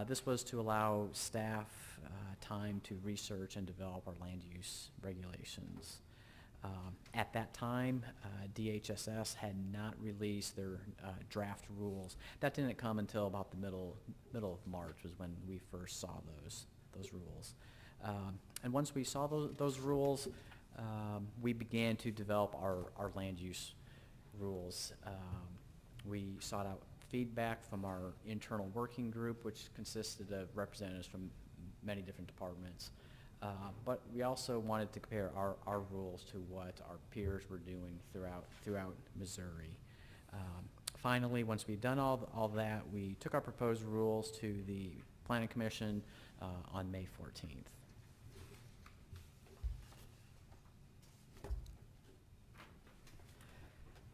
H: This was to allow staff time to research and develop our land use regulations. At that time, DHSS had not released their draft rules. That didn't come until about the middle of March was when we first saw those rules. And once we saw those rules, we began to develop our land use rules. We sought out feedback from our internal working group, which consisted of representatives from many different departments. But we also wanted to compare our rules to what our peers were doing throughout Missouri. Finally, once we'd done all that, we took our proposed rules to the Planning Commission on May 14th.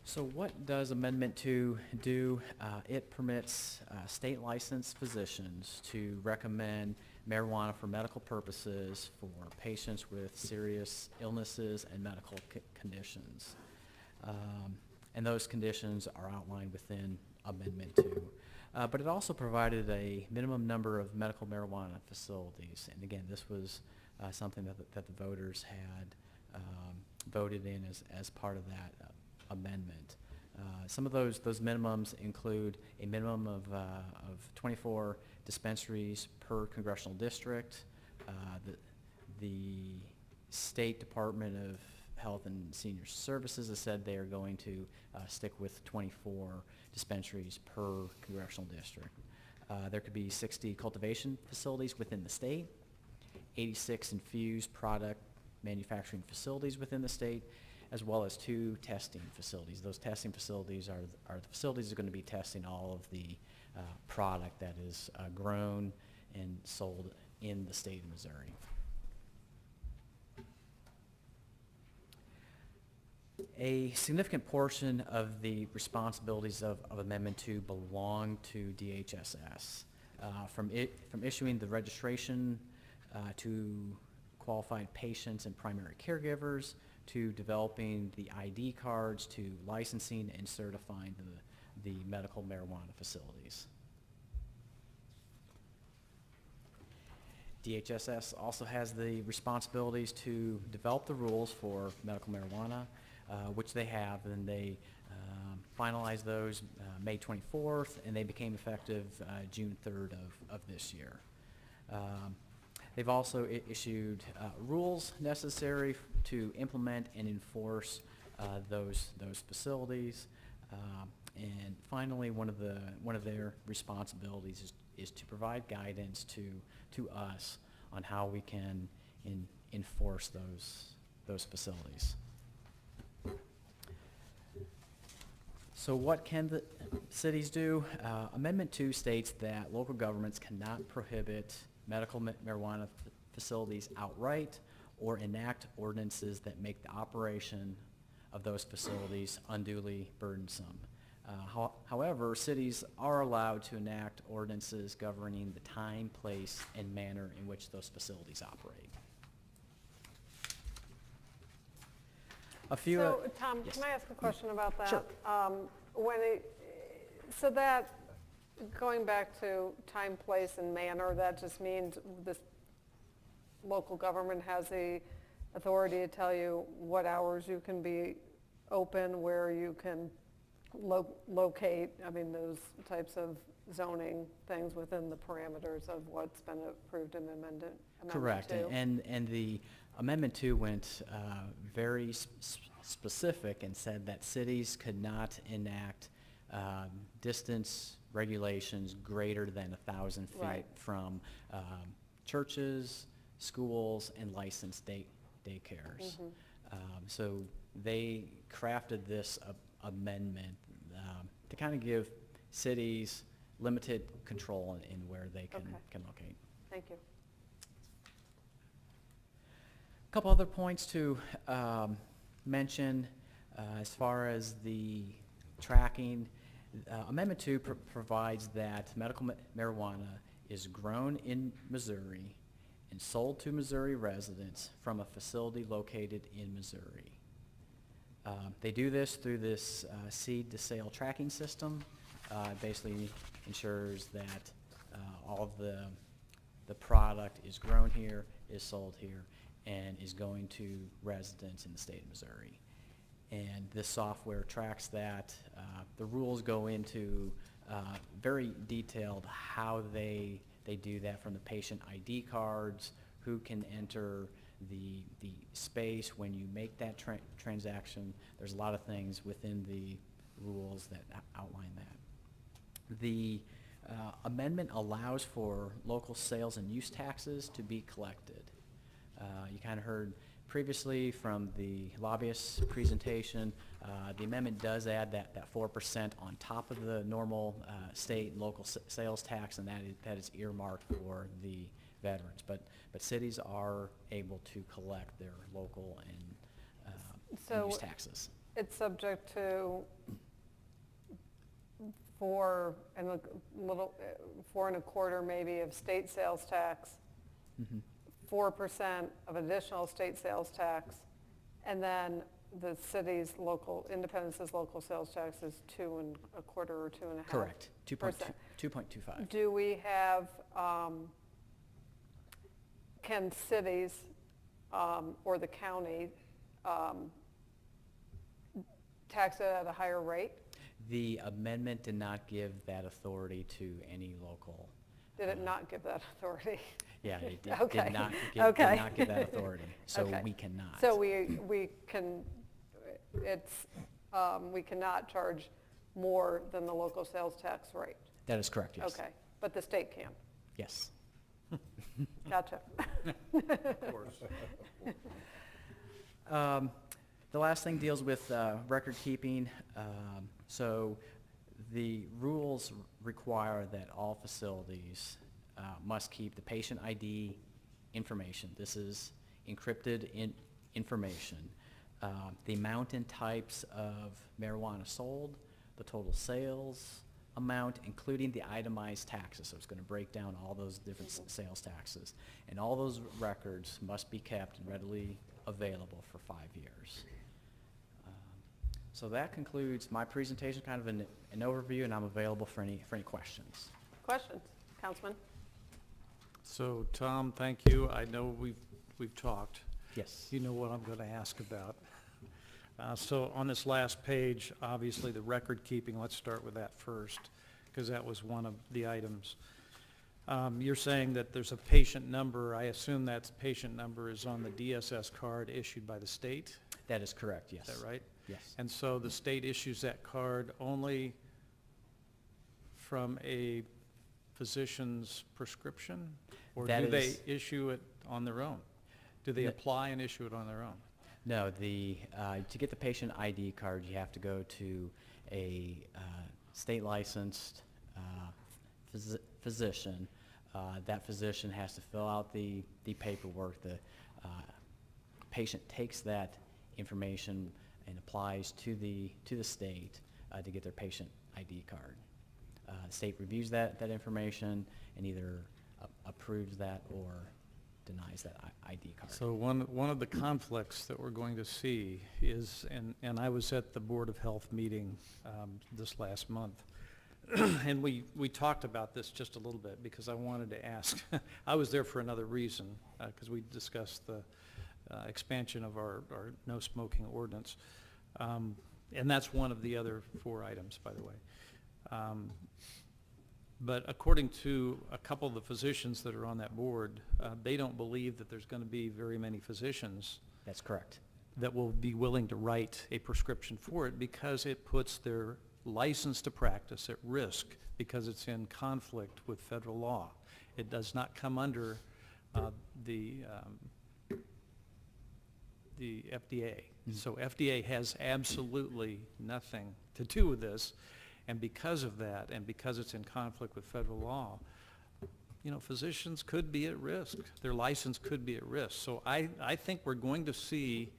H: So what does Amendment 2 do? It permits state licensed physicians to recommend marijuana for medical purposes for patients with serious illnesses and medical conditions. And those conditions are outlined within Amendment 2. But it also provided a minimum number of medical marijuana facilities. And again, this was something that the voters had voted in as part of that amendment. Some of those minimums include a minimum of 24 dispensaries per congressional district. The State Department of Health and Senior Services has said they are going to stick with 24 dispensaries per congressional district. There could be 60 cultivation facilities within the state, 86 infused product manufacturing facilities within the state, as well as 2 testing facilities. Those testing facilities are the facilities that are going to be testing all of the product that is grown and sold in the state of Missouri. A significant portion of the responsibilities of Amendment 2 belong to DHSS. From issuing the registration to qualified patients and primary caregivers, to developing the ID cards, to licensing and certifying the medical marijuana facilities. DHSS also has the responsibilities to develop the rules for medical marijuana, which they have, and they finalized those May 24th, and they became effective June 3rd of this year. They've also issued rules necessary to implement and enforce those facilities. And finally, one of their responsibilities is to provide guidance to us on how we can enforce those facilities. So what can the cities do? Amendment 2 states that local governments cannot prohibit medical marijuana facilities outright or enact ordinances that make the operation of those facilities unduly burdensome. However, cities are allowed to enact ordinances governing the time, place, and manner in which those facilities operate.
A: So, Tom,
H: yes.
A: can I ask a question about that?
H: Sure.
A: So that, going back to time, place, and manner, that just means this local government has the authority to tell you what hours you can be open, where you can locate, I mean, those types of zoning things within the parameters of what's been approved in Amendment 2.
H: Correct, and the Amendment 2 went very specific and said that cities could not enact distance regulations greater than 1,000 feet
A: Right.
H: from churches, schools, and licensed daycares. So they crafted this amendment to kind of give cities limited control in where they can locate.
A: Thank you.
H: A couple other points to mention as far as the tracking. Amendment 2 provides that medical marijuana is grown in Missouri and sold to Missouri residents from a facility located in Missouri. They do this through this seed to sale tracking system. Basically ensures that all of the product is grown here, is sold here, and is going to residents in the state of Missouri. And this software tracks that. The rules go into very detailed how they do that, from the patient ID cards, who can enter the space when you make that transaction. There's a lot of things within the rules that outline that. The amendment allows for local sales and use taxes to be collected. You kind of heard previously from the lobbyist's presentation, the amendment does add that 4% on top of the normal state and local sales tax, and that is earmarked for the veterans. But cities are able to collect their local and use taxes.
A: It's subject to 4 1/4 maybe of state sales tax, 4% of additional state sales tax, and then the city's Independence's local sales tax is 2 1/4 or 2.5%.
H: Correct, 2.25.
A: Do we have, can cities or the county tax it at a higher rate?
H: The amendment did not give that authority to any local.
A: Did it not give that authority?
H: Yeah, it did,
A: Okay.
H: did not
A: Okay.
H: give that authority, so
A: Okay.
H: we cannot.
A: So we cannot charge more than the local sales tax rate?
H: That is correct, yes.
A: Okay, but the state can?
H: Yes.
A: Gotcha.
G: Of course.
H: The last thing deals with record keeping. So the rules require that all facilities must keep the patient ID information. This is encrypted information. The amount and types of marijuana sold, the total sales amount, including the itemized taxes. So it's going to break down all those different sales taxes. And all those records must be kept and readily available for 5 years. So that concludes my presentation, kind of an overview, and I'm available for any questions.
A: Questions? Councilman?
B: So, Tom, thank you. I know we've talked.
H: Yes.
B: You know what I'm going to ask about. So on this last page, obviously the record keeping, let's start with that first, because that was one of the items. You're saying that there's a patient number. I assume that patient number is on the DSS card issued by the state?
H: That is correct, yes.
B: Is that right?
H: Yes.
B: And so the state issues that card only from a physician's prescription? Or
H: That
B: do they
H: is-
B: issue it on their own? Do they
H: No.
B: apply and issue it on their own?
H: No, to get the patient ID card, you have to go to a state licensed physician. That physician has to fill out the paperwork. The patient takes that information and applies to the state to get their patient ID card. The state reviews that information and either approves that or denies that ID card.
B: So one of the conflicts that we're going to see is, and I was at the Board of Health meeting this last month, and we talked about this just a little bit because I wanted to ask. I was there for another reason, because we discussed the expansion of our no smoking ordinance. And that's one of the other 4 items, by the way. But according to a couple of the physicians that are on that board, they don't believe that there's going to be very many physicians
H: That's correct.
B: that will be willing to write a prescription for it because it puts their license to practice at risk because it's in conflict with federal law. It does not come under the FDA. So FDA has absolutely nothing to do with this. And because of that, and because it's in conflict with federal law, you know, physicians could be at risk. Their license could be at risk. So I think we're going to see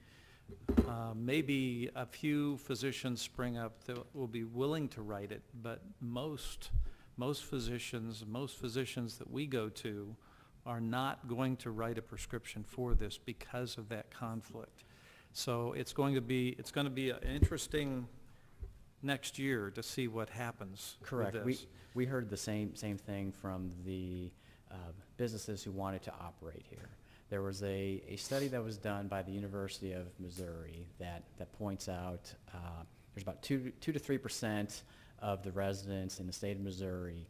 B: maybe a few physicians spring up that will be willing to write it, but most physicians that we go to are not going to write a prescription for this because of that conflict. So it's going to be an interesting next year to see what happens.
H: Correct.
B: With this.
H: We heard the same thing from the businesses who wanted to operate here. There was a study that was done by the University of Missouri that points out there's about 2 to 3% of the residents in the state of Missouri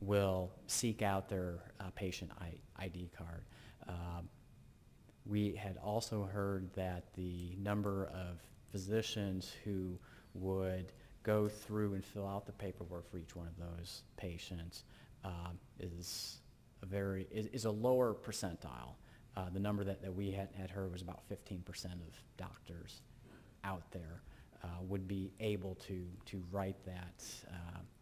H: will seek out their patient ID card. We had also heard that the number of physicians who would go through and fill out the paperwork for each one of those patients is a lower percentile. The number that we had heard was about 15% of doctors out there would be able to write that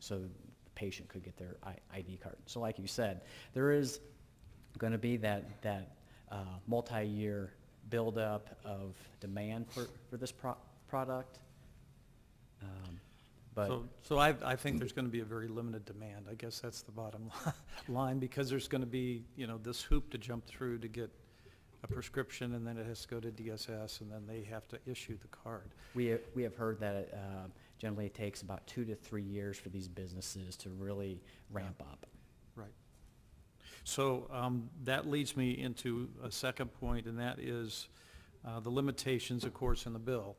H: so the patient could get their ID card. So like you said, there is going to be that multi-year buildup of demand for this product.
B: So I think there's going to be a very limited demand. I guess that's the bottom line, because there's going to be, you know, this hoop to jump through to get a prescription, and then it has to go to DSS, and then they have to issue the card.
H: We have heard that generally it takes about 2 to 3 years for these businesses to really ramp up.
B: Right. So that leads me into a second point, and that is the limitations, of course, in the bill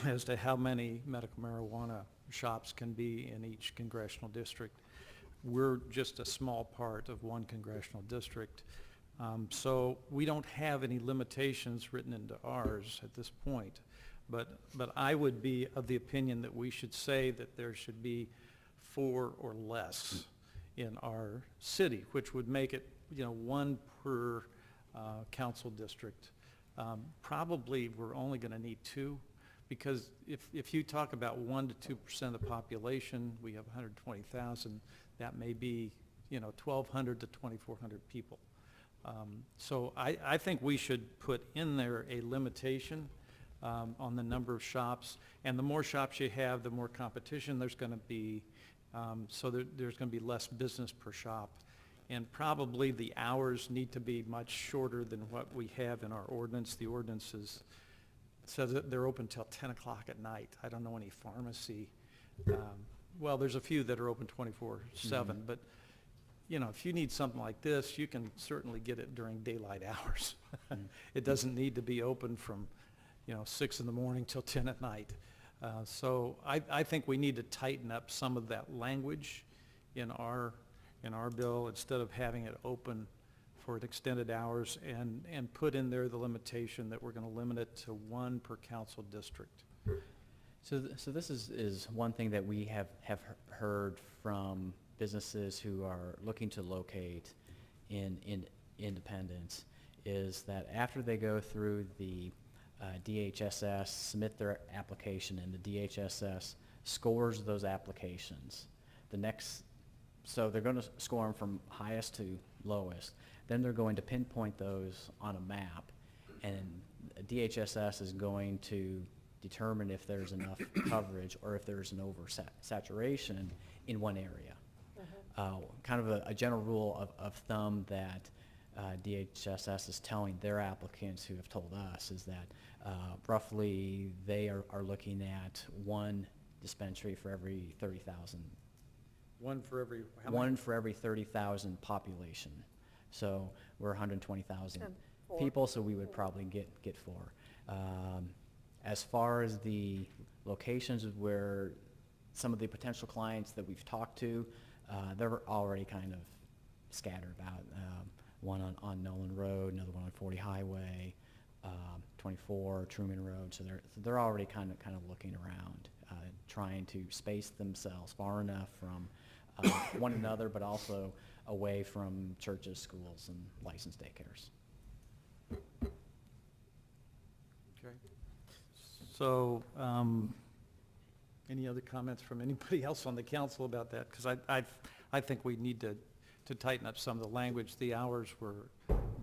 B: as to how many medical marijuana shops can be in each congressional district. We're just a small part of one congressional district, so we don't have any limitations written into ours at this point. But I would be of the opinion that we should say that there should be 4 or less in our city, which would make it, you know, 1 per council district. Probably we're only going to need 2, because if you talk about 1 to 2% of the population, we have 120,000, that may be, 1,200 to 2,400 people. So I think we should put in there a limitation on the number of shops, and the more shops you have, the more competition there's going to be, so there's going to be less business per shop. And probably the hours need to be much shorter than what we have in our ordinance. The ordinance says that they're open till 10 o'clock at night. I don't know any pharmacy. Well, there's a few that are open 24/7, but if you need something like this, you can certainly get it during daylight hours. It doesn't need to be open from 6 in the morning till 10 at night. So I think we need to tighten up some of that language in our bill, instead of having it open for extended hours, and put in there the limitation that we're going to limit it to 1 per council district.
H: So this is one thing that we have heard from businesses who are looking to locate in Independence, is that after they go through the DHSS, submit their application, and the DHSS scores those applications, so they're going to score them from highest to lowest. Then they're going to pinpoint those on a map, and DHSS is going to determine if there's enough coverage or if there's an oversaturation in one area. Kind of a general rule of thumb that DHSS is telling their applicants who have told us is that roughly they are looking at 1 dispensary for every 30,000.
B: 1 for every how many?
H: 1 for every 30,000 population. So we're 120,000
A: And 4.
H: people, so we would probably get 4. As far as the locations of where some of the potential clients that we've talked to, they're already kind of scattered about. One on Nolan Road, another one on 40 Highway, 24 Truman Road. So they're already kind of looking around, trying to space themselves far enough from one another, but also away from churches, schools, and licensed daycares.
B: Okay. So, any other comments from anybody else on the council about that? Because I think we need to tighten up some of the language. The hours were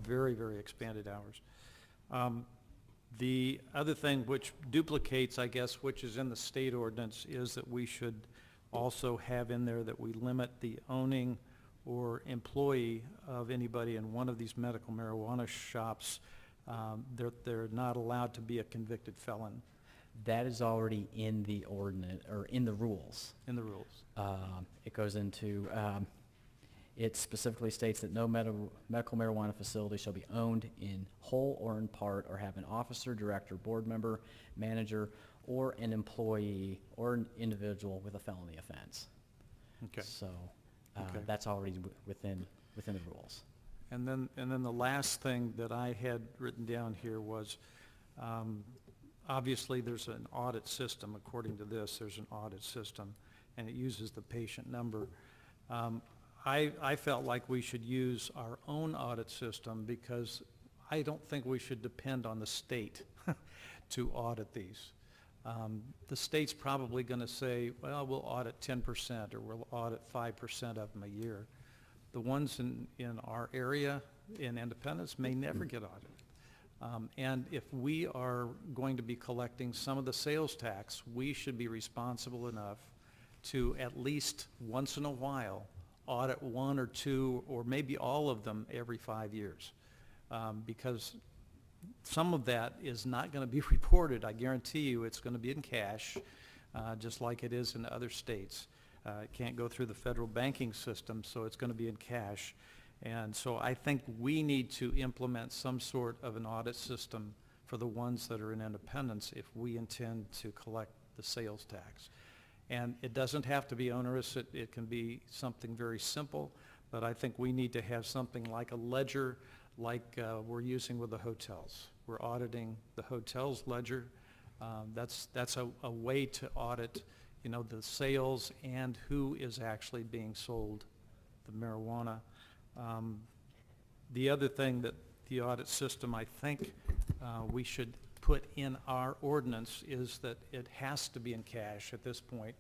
B: very, very expanded hours. The other thing which duplicates, I guess, which is in the state ordinance, is that we should also have in there that we limit the owning or employee of anybody in one of these medical marijuana shops. They're not allowed to be a convicted felon.
H: That is already in the ordinance, or in the rules.
B: In the rules.
H: It goes into, it specifically states that no medical marijuana facility shall be owned in whole or in part, or have an officer, director, board member, manager, or an employee or an individual with a felony offense.
B: Okay.
H: So
B: Okay.
H: that's already within the rules.
B: And then the last thing that I had written down here was, obviously there's an audit system. According to this, there's an audit system, and it uses the patient number. I felt like we should use our own audit system, because I don't think we should depend on the state to audit these. The state's probably going to say, well, we'll audit 10% or we'll audit 5% of them a year. The ones in our area in Independence may never get audited. And if we are going to be collecting some of the sales tax, we should be responsible enough to at least once in a while audit 1 or 2 or maybe all of them every 5 years. Because some of that is not going to be reported. I guarantee you it's going to be in cash, just like it is in other states. It can't go through the federal banking system, so it's going to be in cash. And so I think we need to implement some sort of an audit system for the ones that are in Independence if we intend to collect the sales tax. And it doesn't have to be onerous. It can be something very simple, but I think we need to have something like a ledger like we're using with the hotels. We're auditing the hotel's ledger. That's a way to audit, the sales and who is actually being sold the marijuana. The other thing that the audit system, I think, we should put in our ordinance is that it has to be in cash at this point,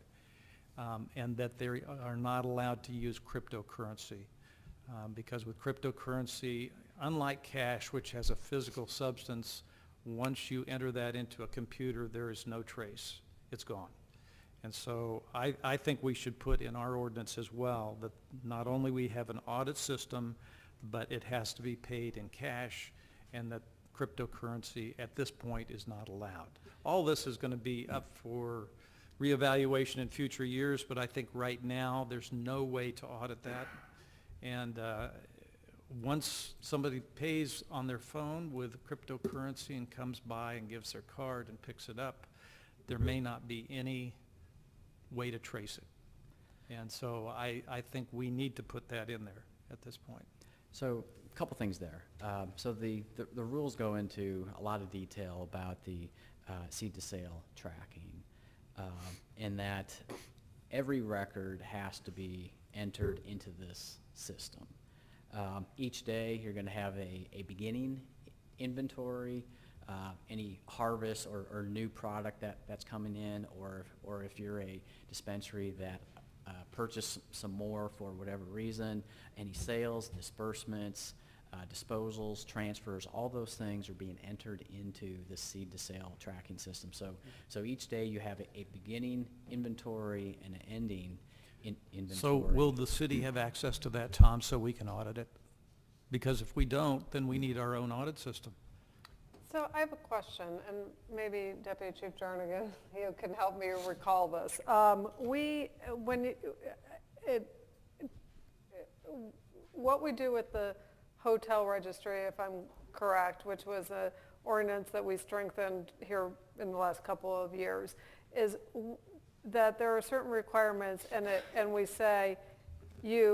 B: and that they are not allowed to use cryptocurrency. Because with cryptocurrency, unlike cash, which has a physical substance, once you enter that into a computer, there is no trace. It's gone. And so I think we should put in our ordinance as well that not only we have an audit system, but it has to be paid in cash, and that cryptocurrency at this point is not allowed. All this is going to be up for reevaluation in future years, but I think right now there's no way to audit that. And once somebody pays on their phone with cryptocurrency and comes by and gives their card and picks it up, there may not be any way to trace it. And so I think we need to put that in there at this point.
H: So a couple things there. So the rules go into a lot of detail about the seed to sale tracking, in that every record has to be entered into this system. Each day you're going to have a beginning inventory, any harvest or new product that's coming in, or if you're a dispensary that purchase some more for whatever reason, any sales, disbursements, disposals, transfers, all those things are being entered into the seed to sale tracking system. So each day you have a beginning inventory and an ending inventory.
B: So will the city have access to that, Tom, so we can audit it? Because if we don't, then we need our own audit system.
A: So I have a question, and maybe Deputy Chief Jernigan, you can help me recall this. What we do with the hotel registry, if I'm correct, which was an ordinance that we strengthened here in the last couple of years, is that there are certain requirements, and we say we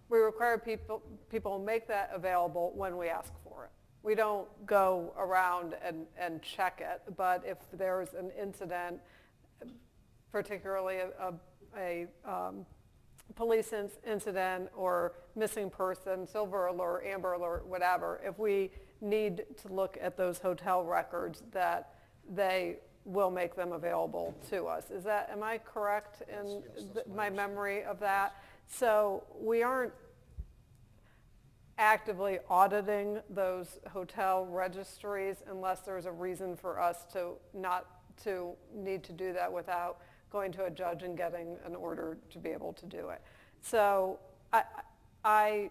A: require people make that available when we ask for it. We don't go around and check it, but if there's an incident, particularly a police incident or missing person, silver alert, amber alert, whatever, if we need to look at those hotel records, that they will make them available to us. Am I correct in my memory of that? So we aren't actively auditing those hotel registries unless there's a reason for us to not to need to do that without going to a judge and getting an order to be able to do it. So I'm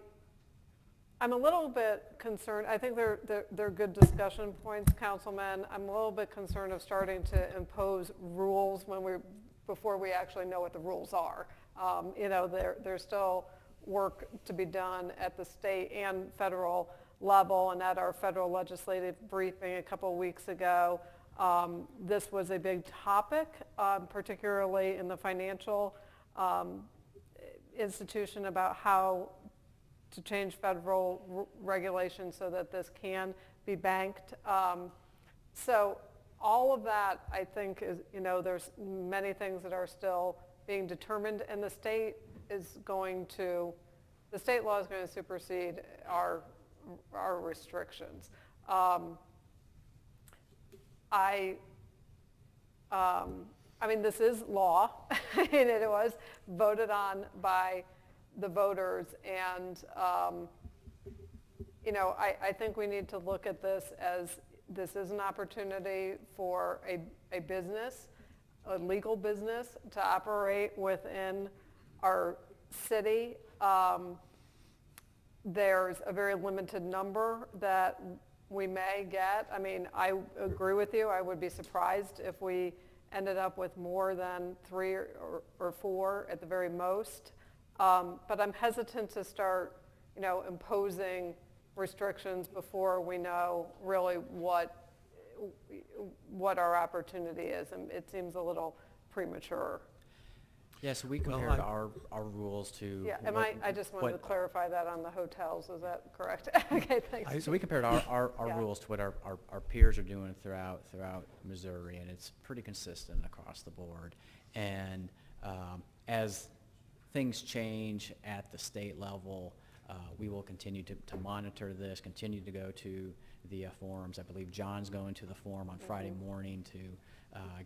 A: a little bit concerned. I think they're good discussion points, Councilman. I'm a little bit concerned of starting to impose rules before we actually know what the rules are. There's still work to be done at the state and federal level, and at our federal legislative briefing a couple of weeks ago, this was a big topic, particularly in the financial institution, about how to change federal regulations so that this can be banked. So all of that, I think, is, there's many things that are still being determined, and the state law is going to supersede our restrictions. This is law, and it was voted on by the voters, and I think we need to look at this as this is an opportunity for a business, a legal business, to operate within our city. There's a very limited number that we may get. I agree with you. I would be surprised if we ended up with more than 3 or 4 at the very most. But I'm hesitant to start, imposing restrictions before we know really what our opportunity is, and it seems a little premature.
H: Yeah, so we compared our rules to.
A: Yeah, I just wanted to clarify that on the hotels. Is that correct? Okay, thanks.
H: So we compared our rules to what our peers are doing throughout Missouri, and it's pretty consistent across the board. And as things change at the state level, we will continue to monitor this, continue to go to the forums. I believe John's going to the forum on Friday morning to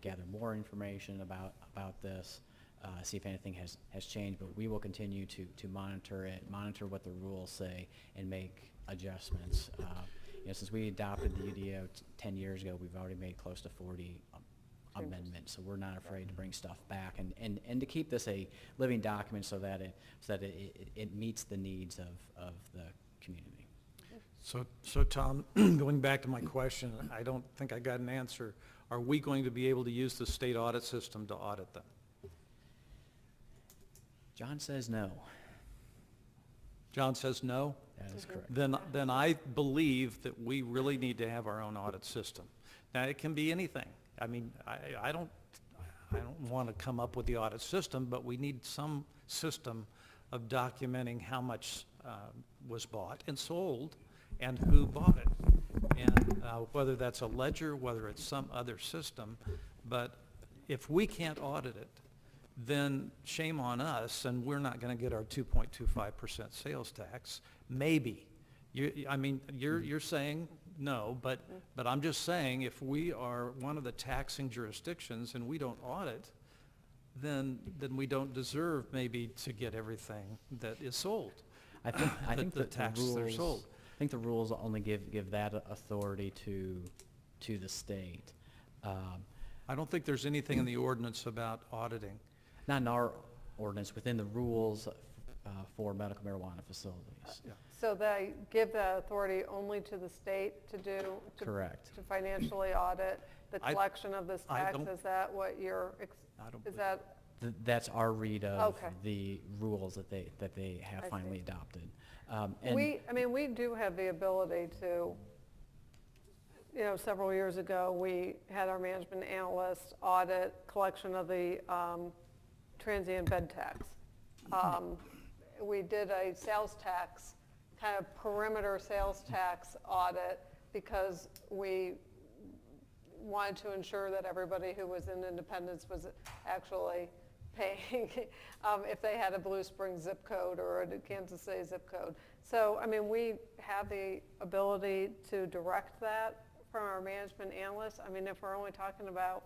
H: gather more information about this, see if anything has changed. But we will continue to monitor it, monitor what the rules say, and make adjustments. Since we adopted the UDO 10 years ago, we've already made close to 40 amendments, so we're not afraid to bring stuff back and to keep this a living document so that it meets the needs of the community.
B: So Tom, going back to my question, I don't think I got an answer. Are we going to be able to use the state audit system to audit them?
H: John says no.
B: John says no?
H: That is correct.
B: Then I believe that we really need to have our own audit system. Now, it can be anything. I mean, I don't want to come up with the audit system, but we need some system of documenting how much was bought and sold and who bought it. And whether that's a ledger, whether it's some other system. But if we can't audit it, then shame on us, and we're not going to get our 2.25% sales tax. Maybe. You're saying no, but I'm just saying if we are one of the taxing jurisdictions and we don't audit, then we don't deserve maybe to get everything that is sold.
H: I think
B: the taxes that are sold.
H: I think the rules only give that authority to the state.
B: I don't think there's anything in the ordinance about auditing.
H: Not in our ordinance, within the rules for medical marijuana facilities.
B: Yeah.
A: So they give that authority only to the state to do?
H: Correct.
A: To financially audit the collection of this tax? Is that what you're, is that?
H: That's our read of
A: Okay.
H: the rules that they have finally adopted.
A: We do have the ability to, several years ago, we had our management analyst audit collection of the transient bed tax. We did a sales tax, kind of perimeter sales tax audit because we wanted to ensure that everybody who was in Independence was actually paying if they had a Blue Springs zip code or a Kansas City zip code. So, we have the ability to direct that from our management analysts. If we're only talking about,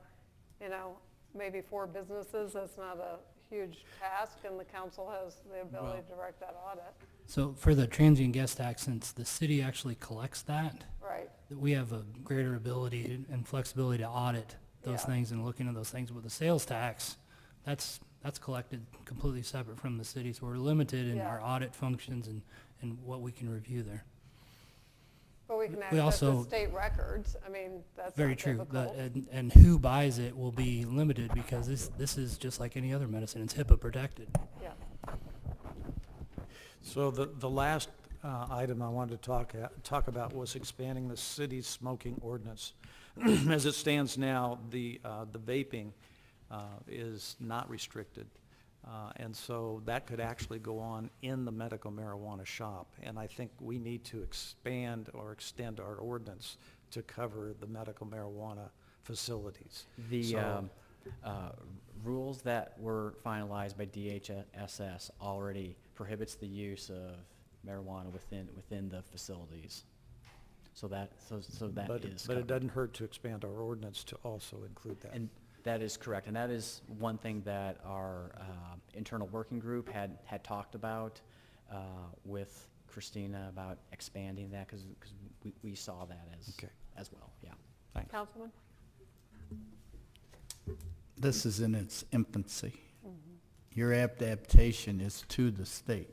A: maybe 4 businesses, that's not a huge task, and the council has the ability to direct that audit.
D: So for the transient guest tax, since the city actually collects that,
A: Right.
D: we have a greater ability and flexibility to audit those
A: Yeah.
D: things and looking at those things. With the sales tax, that's collected completely separate from the city, so we're limited in
A: Yeah.
D: our audit functions and what we can review there.
A: But we can
D: We
A: access the
D: also-
A: state records. That's
D: Very
A: not
D: true,
A: difficult.
D: but and who buys it will be limited because this is just like any other medicine. It's HIPAA protected.
A: Yeah.
B: So the last item I wanted to talk about was expanding the city's smoking ordinance. As it stands now, the vaping is not restricted. And so that could actually go on in the medical marijuana shop. And I think we need to expand or extend our ordinance to cover the medical marijuana facilities.
H: The rules that were finalized by DHSS already prohibits the use of marijuana within the facilities. So that
B: But
H: is
B: it
H: covered.
B: doesn't hurt to expand our ordinance to also include that.
H: And that is correct, and that is one thing that our internal working group had talked about with Christina about expanding that, because we saw that as well, yeah.
B: Thanks.
A: Councilman?
C: This is in its infancy. Your adaptation is to the state.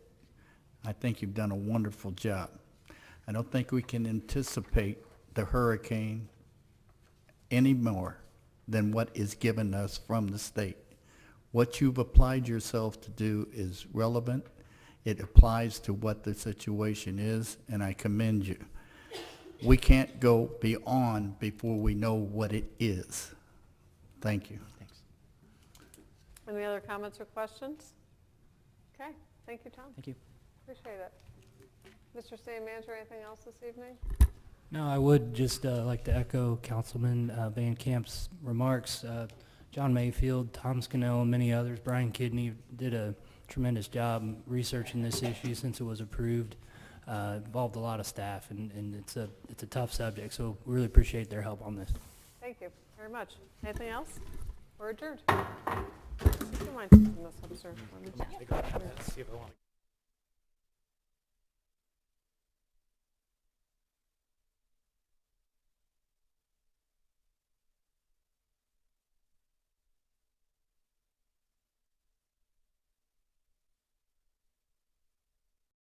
C: I think you've done a wonderful job. I don't think we can anticipate the hurricane any more than what is given us from the state. What you've applied yourself to do is relevant. It applies to what the situation is, and I commend you. We can't go beyond before we know what it is. Thank you.
H: Thanks.
A: Any other comments or questions? Okay, thank you, Tom.
H: Thank you.
A: Appreciate it. Mr. City Manager, anything else this evening?
D: No, I would just like to echo Councilman Van Camp's remarks. John Mayfield, Tom Scannell, and many others, Brian Kidney did a tremendous job researching this issue since it was approved. involved a lot of staff, and it's a tough subject, so we really appreciate their help on this.
A: Thank you very much. Anything else? We're adjourned. Do you mind taking this upstairs?
D: See if I want to